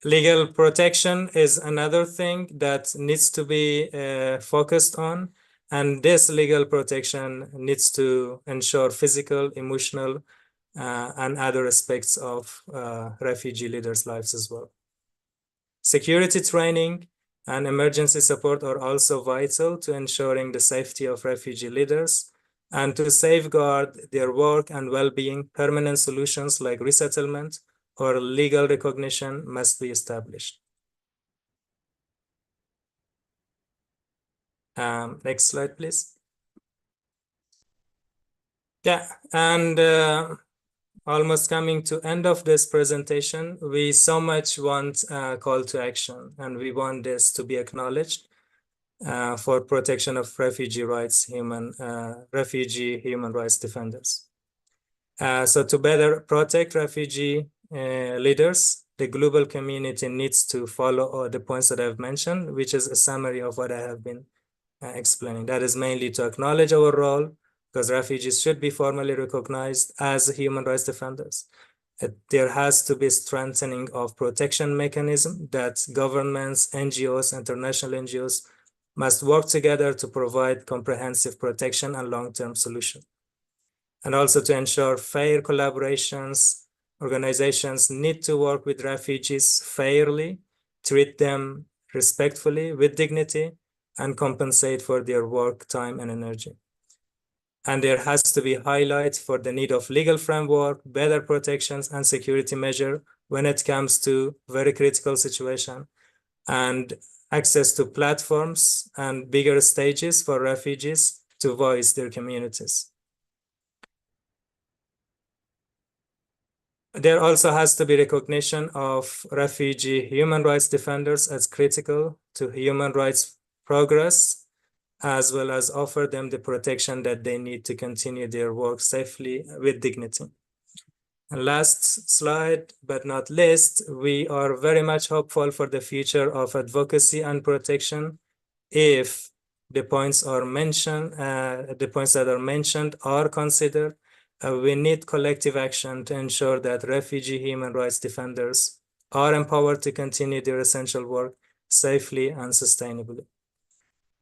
Legal protection is another thing that needs to be focused on. And this legal protection needs to ensure physical, emotional, and other aspects of refugee leaders' lives as well. Security training and emergency support are also vital to ensuring the safety of refugee leaders and to safeguard their work and well-being. Permanent solutions like resettlement or legal recognition must be established. Next slide, please. Yeah, and almost coming to end of this presentation, we so much want a call to action, and we want this to be acknowledged for protection of refugee rights, refugee human rights defenders. So to better protect refugee leaders, the global community needs to follow the points that I've mentioned, which is a summary of what I have been explaining. That is mainly to acknowledge our role, because refugees should be formally recognized as human rights defenders. There has to be strengthening of protection mechanism that governments, NGOs, international NGOs must work together to provide comprehensive protection and long-term solution. And also to ensure fair collaborations, organizations need to work with refugees fairly, treat them respectfully with dignity, and compensate for their work, time, and energy. And there has to be highlight for the need of legal framework, better protections and security measure when it comes to very critical situation, and access to platforms and bigger stages for refugees to voice their communities. There also has to be recognition of refugee human rights defenders as critical to human rights progress, as well as offer them the protection that they need to continue their work safely with dignity. And last slide, but not least, we are very much hopeful for the future of advocacy and protection if the points are mentioned, the points that are mentioned are considered. We need collective action to ensure that refugee human rights defenders are empowered to continue their essential work safely and sustainably.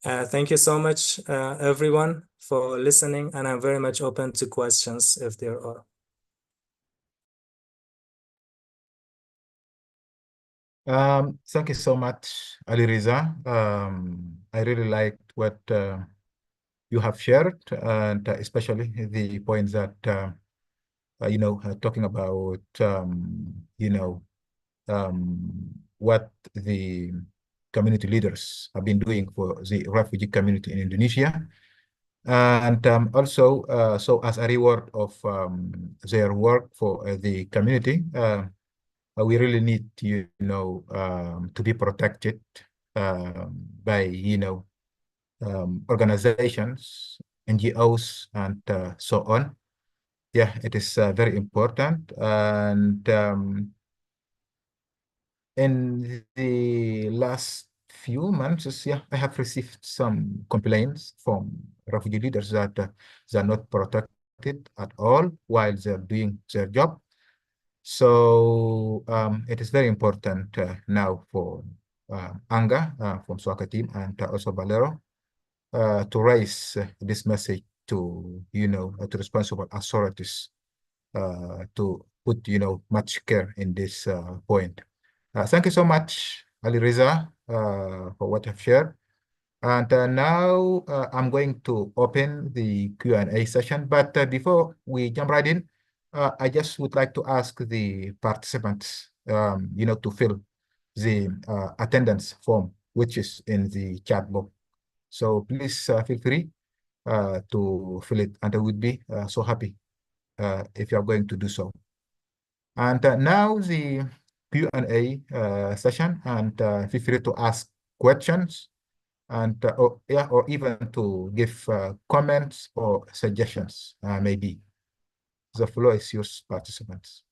Thank you so much, everyone, for listening, and I'm very much open to questions if there are. Thank you so much, Ali Riza. I really liked what you have shared, and especially the points that talking about what the community leaders have been doing for the refugee community in Indonesia. And also, so as a reward of their work for the community, we really need, to be protected by, organizations, NGOs, and so on. Yeah, it is very important. And in the last few months, yeah, I have received some complaints from refugee leaders that they are not protected at all while they're doing their job. So it is very important now for Anga from SUAKA team and also Valero to raise this message to, to responsible authorities to put, much care in this point. Thank you so much, Ali Riza, for what you've shared. And now I'm going to open the Q&A session. But before we jump right in, I just would like to ask the participants, to fill the attendance form, which is in the chat box. So please feel free to fill it, and I would be so happy if you are going to do so. And now the Q&A session, and feel free to ask questions and or even to give comments or suggestions, maybe. The floor is yours, participants.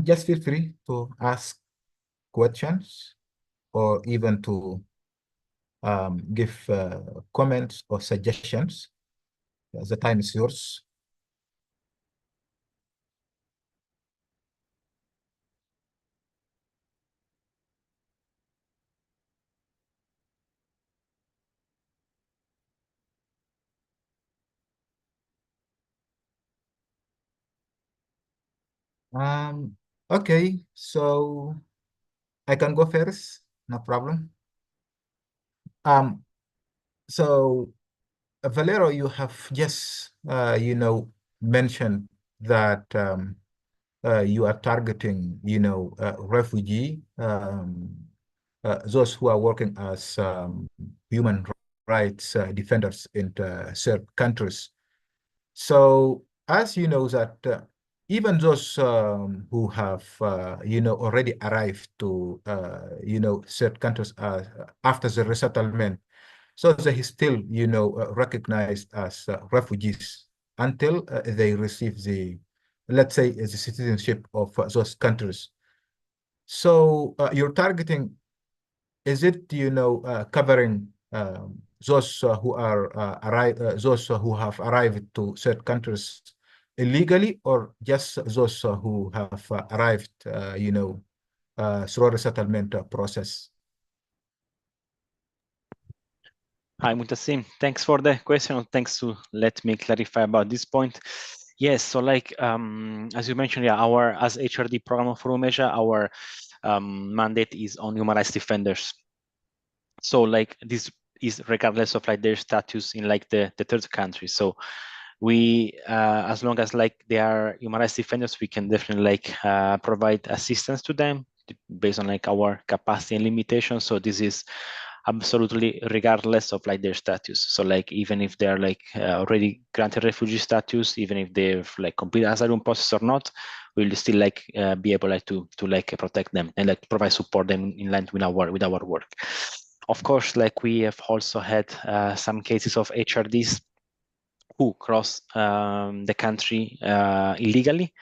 Just feel free to ask questions or even to give comments or suggestions. The time is yours. Okay, so I can go first, no problem. So Valero, you have just mentioned that you are targeting refugee, those who are working as human rights defenders in certain countries. So as you know that even those who have already arrived to certain countries after the resettlement, so they still recognized as refugees until they receive the, let's say, the citizenship of those countries. So you're targeting, is it covering those who are those who have arrived to certain countries illegally, or just those who have arrived through a resettlement process? Hi, Mutasim. Thanks for the question. Thanks to let me clarify about this point. Yes, so like as you mentioned, yeah, our as HRD program of Rumeja, our mandate is on human rights defenders. So like this is regardless of like their status in like the third country. So we, as long as like they are human rights defenders, we can definitely like provide assistance to them based on like our capacity and limitations. So this is absolutely regardless of like their status. So like even if they're like already granted refugee status, even if they've like completed asylum process or not, we'll still like be able like to like protect them and like provide support them in line with our work. Of course, like we have also had some cases of HRDs who cross the country illegally,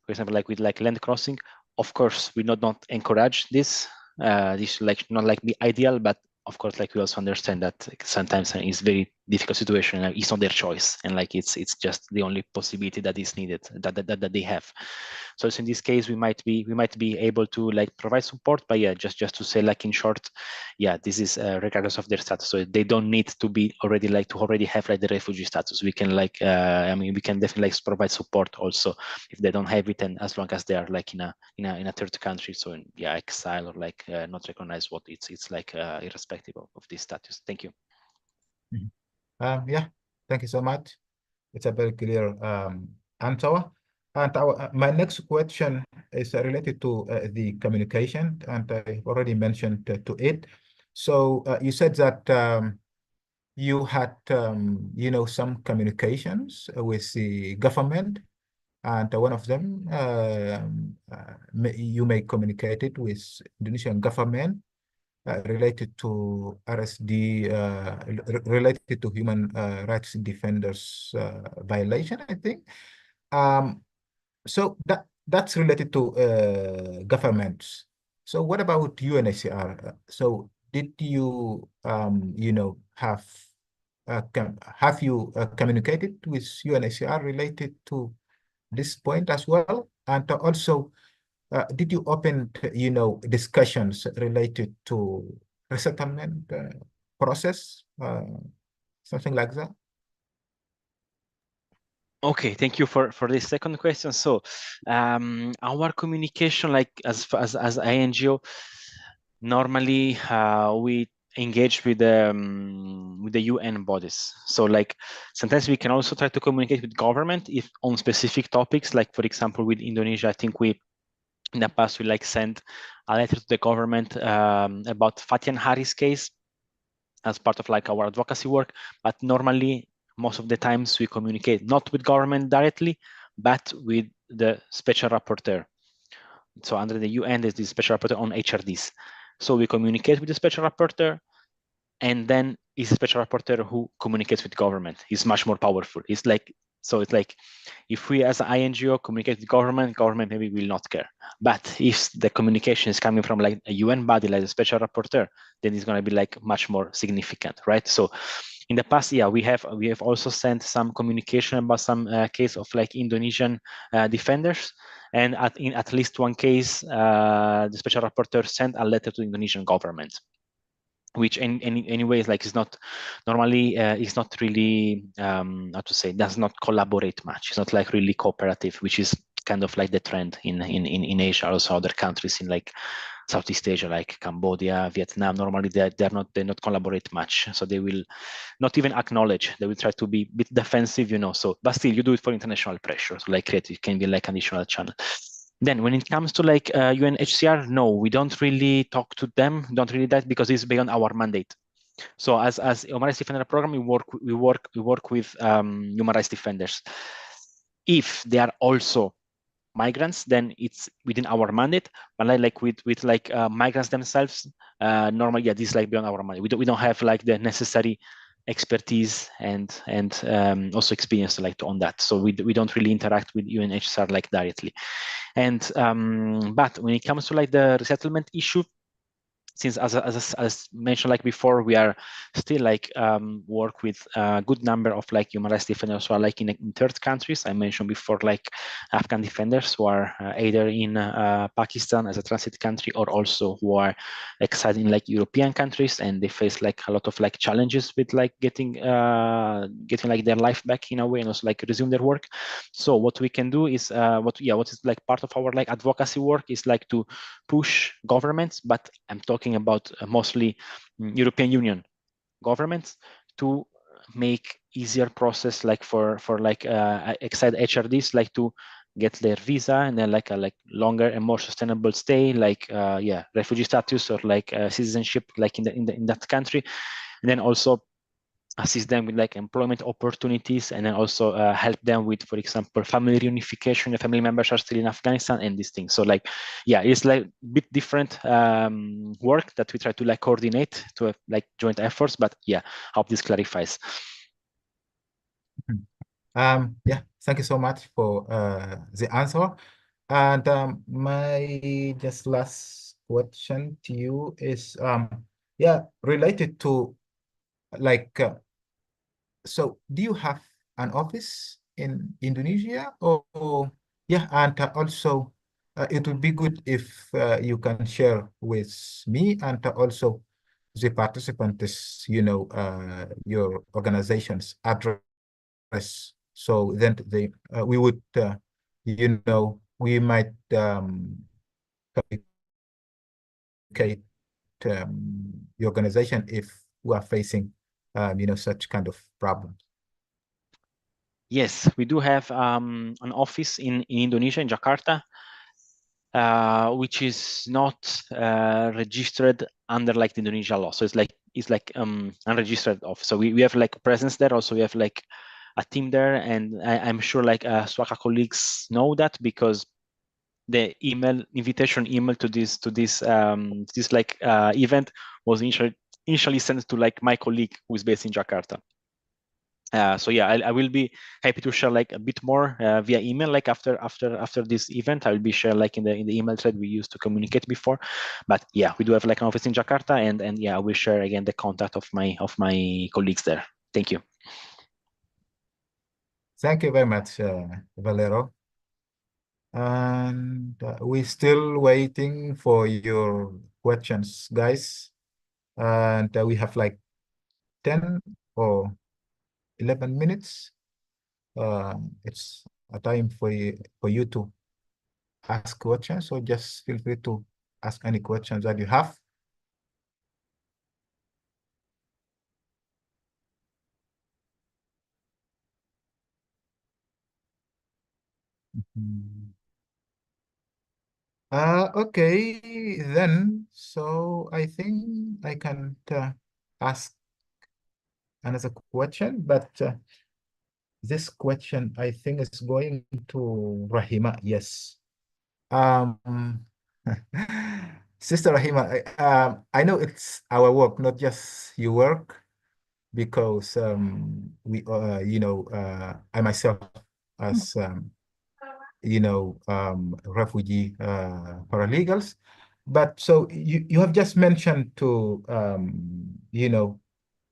for example, like with like land crossing. Of course, we not encourage this. This like not like be ideal, but of course, like we also understand that sometimes it's very difficult situation. It's not their choice, and like it's just the only possibility that is needed that they have. So in this case, we might be able to like provide support, but yeah, just to say like in short, yeah, this is regardless of their status. So they don't need to be already like to already have like the refugee status. We can like I mean, we can definitely like provide support also if they don't have it, and as long as they are like in a third country, so in, yeah, exile or like not recognized, what it's like irrespective of this status. Thank you. Yeah, thank you so much. It's a very clear answer. And my next question is related to the communication, and I already mentioned to it. So you said that you had, some communications with the government, and one of them you may communicate it with Indonesian government related to RSD, related to human rights defenders violation, I think. So that's related to governments. So what about UNHCR? So did you, have you communicated with UNHCR related to this point as well? And also, did you open, discussions related to resettlement process, something like that? Okay, thank you for this second question. So our communication, like as INGO, normally we engage with the UN bodies. So like sometimes we can also try to communicate with government if on specific topics, like for example with Indonesia, I think we in the past we like sent a letter to the government about Fatian Haris case as part of like our advocacy work. But normally most of the times we communicate not with government directly, but with the special rapporteur. So under the UN, there's the special rapporteur on HRDs. So we communicate with the special rapporteur, and then it's a special rapporteur who communicates with government. He's much more powerful. It's like if we as an INGO communicate with government maybe will not care. But if the communication is coming from like a UN body, like a special rapporteur, then it's going to be like much more significant, right? So in the past, yeah, we have also sent some communication about some case of like Indonesian defenders. And in at least one case, the special rapporteur sent a letter to the Indonesian government, which anyways like is not normally is not really how to say, does not collaborate much. It's not like really cooperative, which is kind of like the trend in Asia, also other countries in like Southeast Asia, like Cambodia, Vietnam. Normally they not collaborate much, so they will not even acknowledge. They will try to be a bit defensive, So, but still, you do it for international pressure. So, like, it can be like an additional channel. Then, when it comes to like UNHCR, no, we don't really talk to them. Don't really that because it's beyond our mandate. So, as human rights defender program, we work with human rights defenders. If they are also migrants, then it's within our mandate. But like with migrants themselves, normally, yeah, this is like beyond our mandate. We don't have like the necessary expertise and also experience like on that. So we don't really interact with UNHCR like directly. And but when it comes to like the resettlement issue, since as mentioned like before, we are still like work with a good number of like human rights defenders who are like in third countries. I mentioned before like Afghan defenders who are either in Pakistan as a transit country, or also who are exiled in like European countries, and they face like a lot of like challenges with like getting like their life back in a way, and also like resume their work. So what we can do is what is like part of our like advocacy work is like to push governments, but I'm talking about mostly European Union governments to make easier process, like for like excited HRDs, like to get their visa and then like a longer and more sustainable stay, like refugee status or like citizenship, like in that country, and then also assist them with like employment opportunities, and then also help them with, for example, family reunification. The family members are still in Afghanistan and these things. So like, yeah, it's like a bit different work that we try to like coordinate to have like joint efforts. But yeah, hope this clarifies. Yeah, thank you so much for the answer. And my just last question to you is yeah, related to like so do you have an office in Indonesia or yeah, and also it would be good if you can share with me and also the participants, you know, your organization's address. So then they we would you know, we might communicate the organization if we are facing you know, such kind of problems. Yes, we do have an office in Indonesia, in Jakarta, which is not registered under like the Indonesia law. So it's like unregistered office. So we have like presence there. Also, we have like a team there, and I'm sure like SUAKA colleagues know that, because the invitation email to this like event was initially sent to like my colleague who is based in Jakarta. So yeah, I will be happy to share like a bit more via email. Like after this event, I will be share like in the email thread we used to communicate before. But yeah, we do have like an office in Jakarta, and yeah, I will share again the contact of my colleagues there. Thank you. Thank you very much, Valero. And we're still waiting for your questions, guys. And we have like 10 or 11 minutes. It's a time for you to ask questions, so just feel free to ask any questions that you have. Okay, then, so I think I can ask another question, but this question I think is going to Rahima. Yes. Sister Rahima, I know it's our work, not just your work, because we, you know, I myself as you know, refugee paralegals. But so you have just mentioned to you know,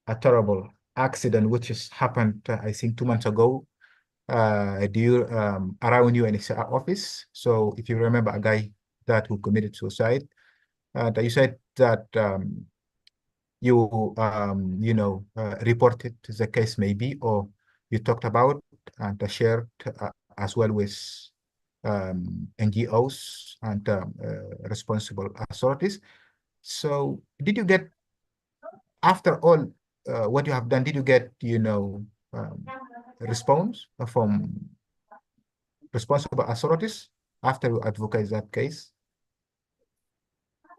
a terrible accident which has happened I think 2 months ago around UNHCR office. So if you remember a guy that who committed suicide, you said that you know, reported the case maybe, or you talked about and shared as well with NGOs and responsible authorities. So did you get, after all what you have done, did you get, you know, response from responsible authorities after you advocate that case?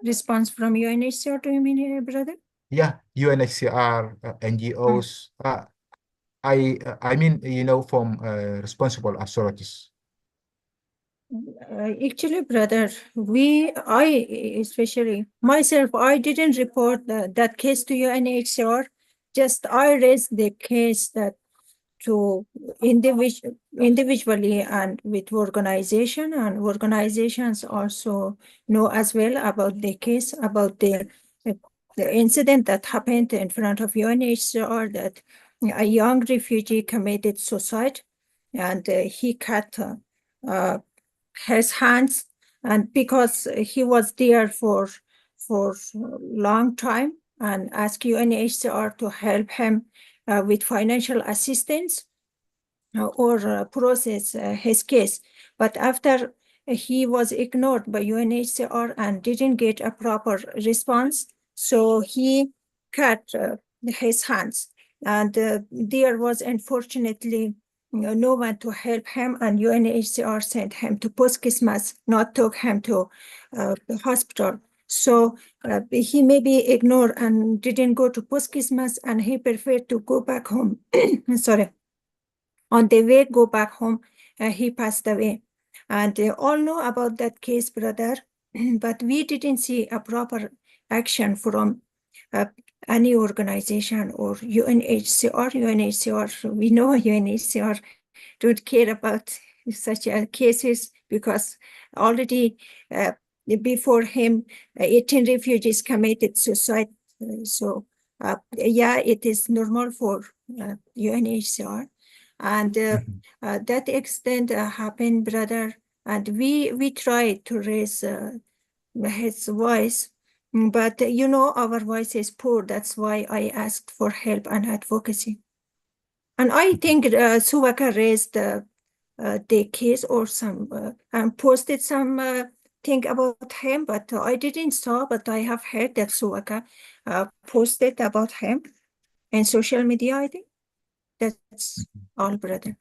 Response from UNHCR, do you mean, brother? Yeah, UNHCR, NGOs. I mean, you know, from responsible authorities. Actually, brother, I especially myself, I didn't report that case to UNHCR. Just I raised the case that to individually and with organization, and organizations also know as well about the case, about the incident that happened in front of UNHCR, that a young refugee committed suicide, and he cut his hands, and because he was there for long time, and asked UNHCR to help him with financial assistance or process his case. But after he was ignored by UNHCR and didn't get a proper response, so he cut his hands. And there was unfortunately no one to help him, and UNHCR sent him to post-Christmas, not took him to the hospital. So he maybe ignored and didn't go to post-Christmas, and he preferred to go back home. Sorry. On the way, go back home, he passed away. And they all know about that case, brother, but we didn't see a proper action from any organization or UNHCR. UNHCR, we know UNHCR don't care about such cases, because already before him, 18 refugees committed suicide. So yeah, it is normal for UNHCR. And that extent happened, brother. And we tried to raise his voice, but you know, our voice is poor. That's why I asked for help and advocacy. And I think SUAKA raised the case or some and posted some thing about him, but I didn't saw, but I have heard that SUAKA posted about him in social media, I think. That's all, brother.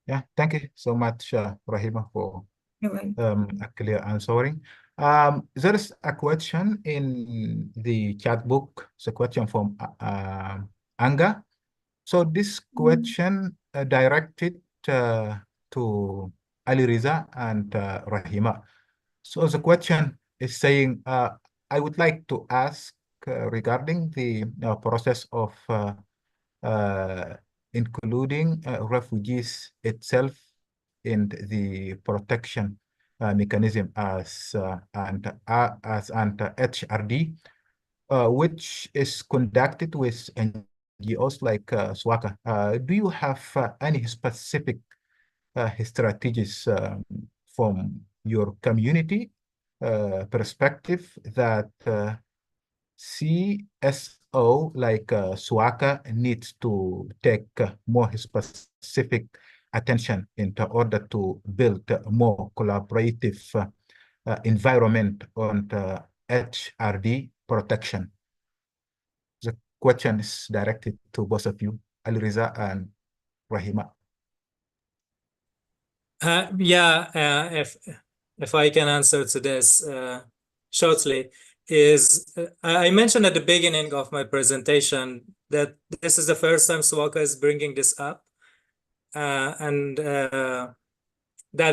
Yeah, thank you so much, Rahima, for You're welcome. a clear answering. There is a question in the chat book. It's a question from Anga. So this question directed to Ali Riza and Rahima. So the question is saying, I would like to ask regarding the process of including refugees itself in the protection mechanism as an HRD, which is conducted with NGOs like SUAKA. Do you have any specific strategies from your community perspective that CSO like SUAKA needs to take more specific attention in order to build a more collaborative environment on the HRD protection? The question is directed to both of you, Aliriza and Rahima. If I can answer to this shortly, is I mentioned at the beginning of my presentation that this is the first time SUAKA is bringing this up, and that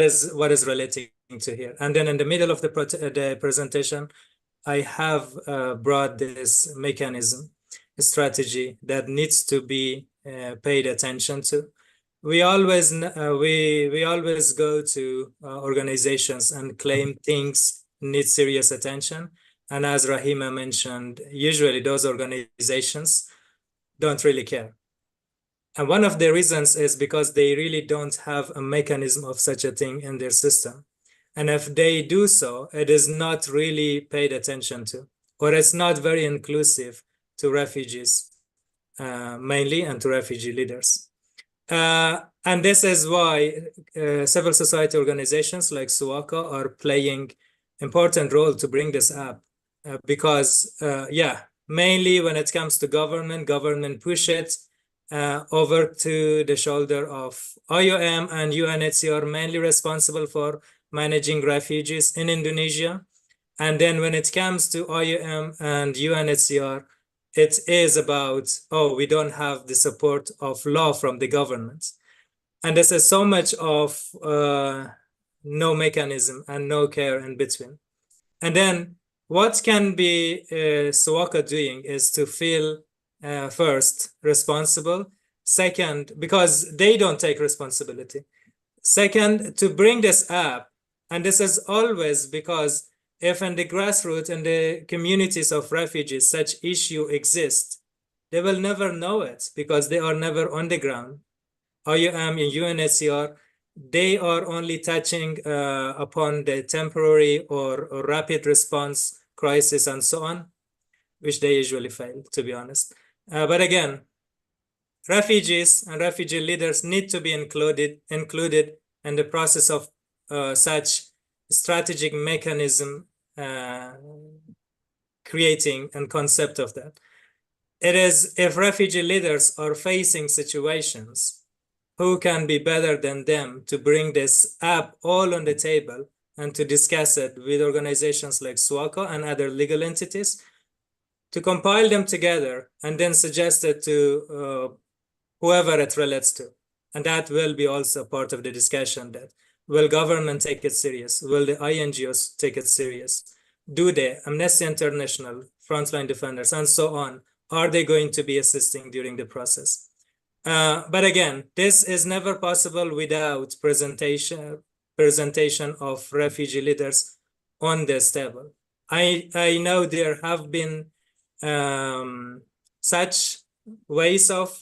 is what is relating to here. And then in the middle of the presentation, I have brought this mechanism, a strategy that needs to be paid attention to. We always go to organizations and claim things need serious attention. And as Rahima mentioned, usually those organizations don't really care. And one of the reasons is because they really don't have a mechanism of such a thing in their system. And if they do so, it is not really paid attention to, or it's not very inclusive to refugees, mainly, and to refugee leaders. And this is why civil society organizations like SUAKA are playing important role to bring this up, because mainly when it comes to government push it over to the shoulder of IOM and UNHCR, mainly responsible for managing refugees in Indonesia. And then when it comes to IOM and UNHCR, it is about, oh, we don't have the support of law from the government. And this is so much of no mechanism and no care in between. And then what can be SUAKA doing is to feel first responsible, second, because they don't take responsibility. Second, to bring this up, and this is always because if in the grassroots and the communities of refugees such issue exists, they will never know it because they are never on the ground. IOM and UNHCR, they are only touching upon the temporary or rapid response crisis and so on, which they usually fail, to be honest. But again, refugees and refugee leaders need to be included in the process of such strategic mechanism creating and concept of that. it is if refugee leaders are facing situations, who can be better than them to bring this up all on the table and to discuss it with organizations like SUAKA and other legal entities, to compile them together and then suggest it to whoever it relates to. And that will be also part of the discussion, that will government take it serious? Will the INGOs take it serious? Do they, Amnesty International, Frontline Defenders, and so on, are they going to be assisting during the process? But again, this is never possible without presentation of refugee leaders on this table. I know there have been such ways of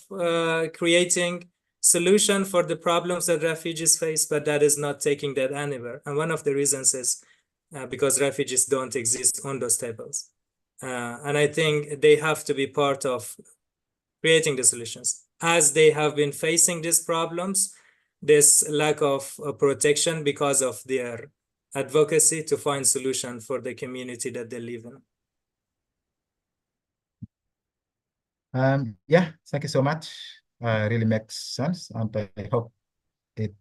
creating solution for the problems that refugees face, but that is not taking that anywhere. And one of the reasons is because refugees don't exist on those tables. And I think they have to be part of creating the solutions. As they have been facing these problems, this lack of protection because of their advocacy to find solution for the community that they live in. Yeah, thank you so much. Really makes sense, and I hope it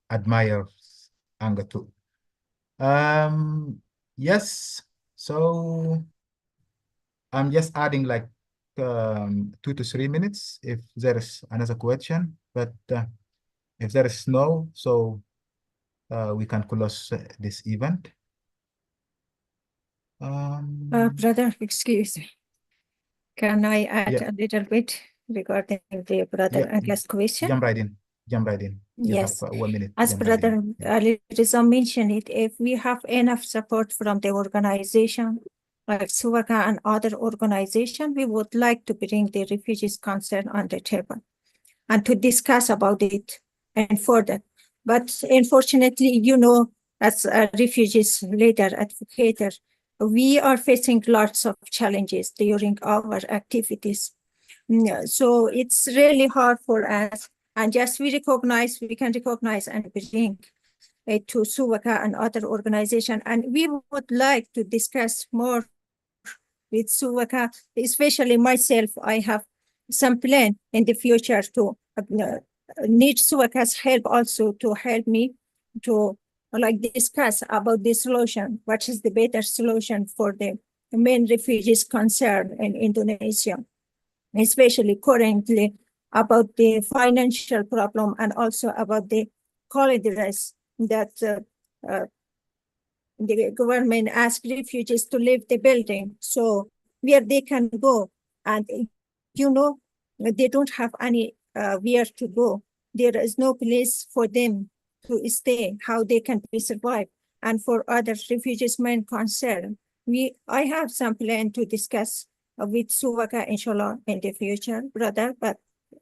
admires Anga too. Yes, so I'm just adding like 2 to 3 minutes if there is another question, but if there is no, so we can close this event. Brother, excuse me. Can I add Yeah. a little bit regarding the brother Anga's question? Jump right in. Jump right in. You Yes. have 1 minute. As Brother Rizal mentioned it, if we have enough support from the organization like SUAKA and other organizations, we would like to bring the refugees' concern on the table and to discuss about it and further. But unfortunately, you know, as a refugees leader, advocate, we are facing lots of challenges during our activities. So it's really hard for us. And just we can recognize and bring it to SUAKA and other organizations. And we would like to discuss more with SUAKA, especially myself. I have some plan in the future to need SUAKA's help also to help me to like discuss about the solution. What is the better solution for the main refugees concerned in Indonesia, especially currently about the financial problem and also about the corridors that the government asked refugees to leave the building so where they can go. And, you know, they don't have any where to go. There is no place for them to stay, how they can be survived. And for other refugees main concern, I have some plan to discuss with SUAKA, inshallah, in the future, brother. But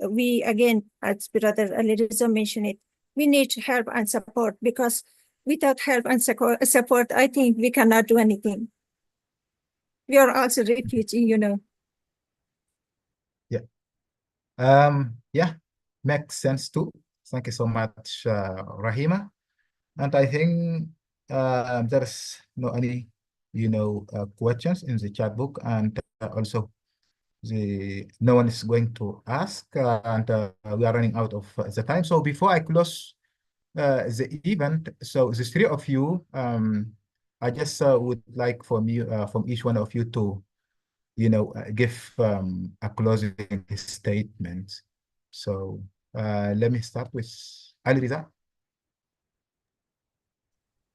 we, again, as Brother Alirizah mentioned it, we need help and support, because without help and support, I think we cannot do anything. We are also refugees, you know. Yeah. Yeah, makes sense too. Thank you so much, Rahima. And I think there's no any, questions in the chat book, and also no one is going to ask, and we are running out of the time. So before I close the event, so the three of you, I just would like from each one of you to, give a closing statement. So let me start with Ali Riza.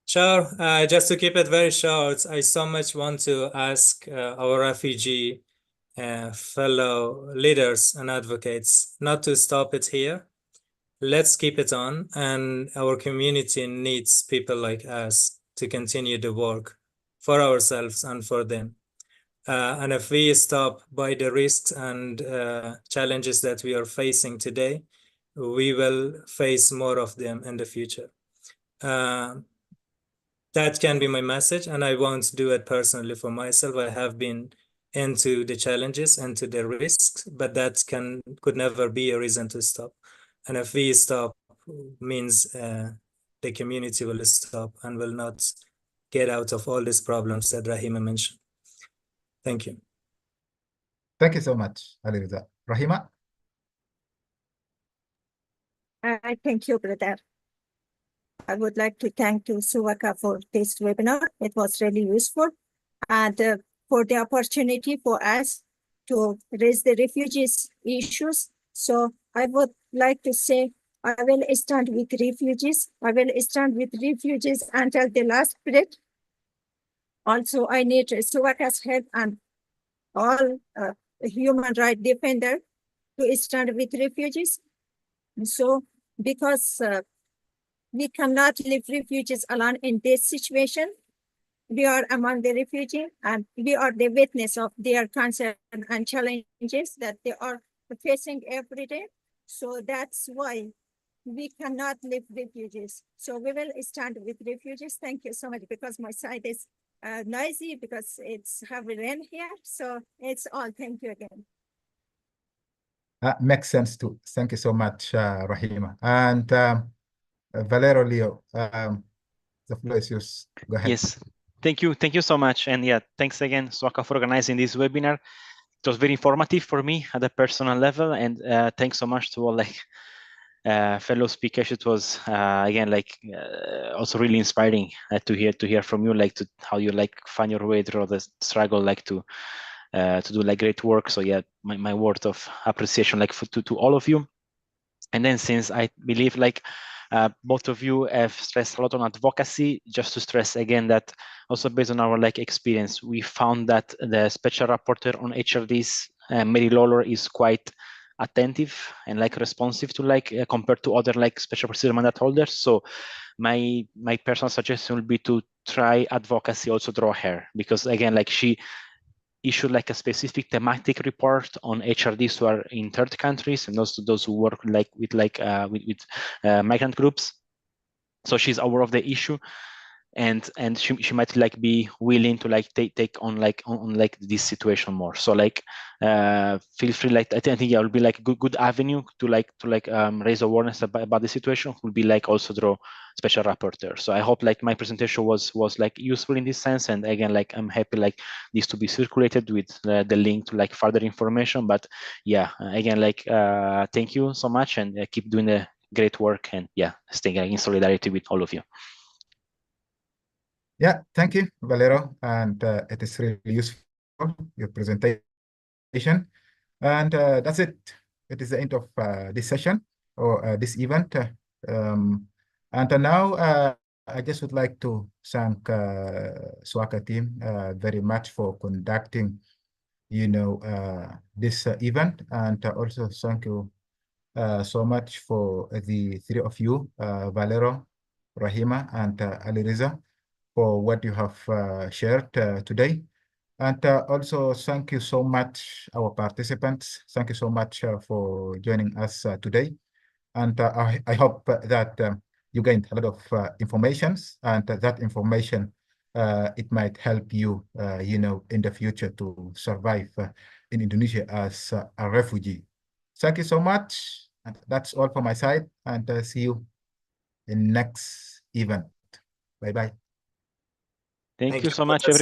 Sure. Just to keep it very short, I so much want to ask our refugee fellow leaders and advocates not to stop it here. Let's keep it on, and our community needs people like us to continue the work for ourselves and for them. And if we stop by the risks and challenges that we are facing today, we will face more of them in the future. That can be my message, and I won't do it personally for myself. I have been into the challenges and to the risks, but that could never be a reason to stop. And if we stop, means the community will stop and will not get out of all these problems that Rahima mentioned. Thank you. Thank you so much, Aliriza. Rahima? Thank you, brother. I would like to thank SUAKA for this webinar. It was really useful, and for the opportunity for us to raise the refugees issues. So I would like to say, I will stand with refugees. I will stand with refugees until the last breath. Also, I need SUAKA's help and all human rights defender to stand with refugees. So, because we cannot leave refugees alone in this situation, we are among the refugees and we are the witness of their concern and challenges that they are facing every day. So that's why we cannot leave refugees. So we will stand with refugees. Thank you so much, because my side is noisy because it's heavy rain here. So it's all. Thank you again. Makes sense too. Thank you so much, Rahima. And Valero, Leo, the floor is yours. Go ahead. Yes, thank you so much. And yeah, thanks again, SUAKA, for organizing this webinar. It was very informative for me at a personal level, and thanks so much to all fellow speakers. It was again also really inspiring to hear from you, how you find your way through the struggle, to do great work. So yeah, my word of appreciation to all of you. And then, since I believe both of you have stressed a lot on advocacy, just to stress again that also based on our experience, we found that the special rapporteur on HRDs, Mary Lawler, is quite attentive and responsive to compared to other special procedure mandate holders. So my personal suggestion would be to try advocacy also through her, because again she issued a specific thematic report on HRDs who are in third countries and also those who work with migrant groups. So she's aware of the issue, and she might be willing to take on this situation more. So feel free, I think it will be good avenue to raise awareness about the situation. Will be also draw special rapporteur. So I hope my presentation was useful in this sense, and again I'm happy this to be circulated with the link to further information. But yeah, again thank you so much, and keep doing the great work, and yeah, staying in solidarity with all of you. Yeah, thank you, Valero, and it is really useful, your presentation. And that's it. It is the end of this session or this event. And now I just would like to thank SUAKA team very much for conducting, this event, and also thank you so much for the three of you, Valero, Rahima, and Aliriza, for what you have shared today. And also thank you so much, our participants. Thank you so much for joining us today. And I hope that you gained a lot of information, and that information, it might help you, in the future to survive in Indonesia as a refugee. Thank you so much. And that's all from my side, and see you in next event. Bye-bye. Thank you so much, everyone.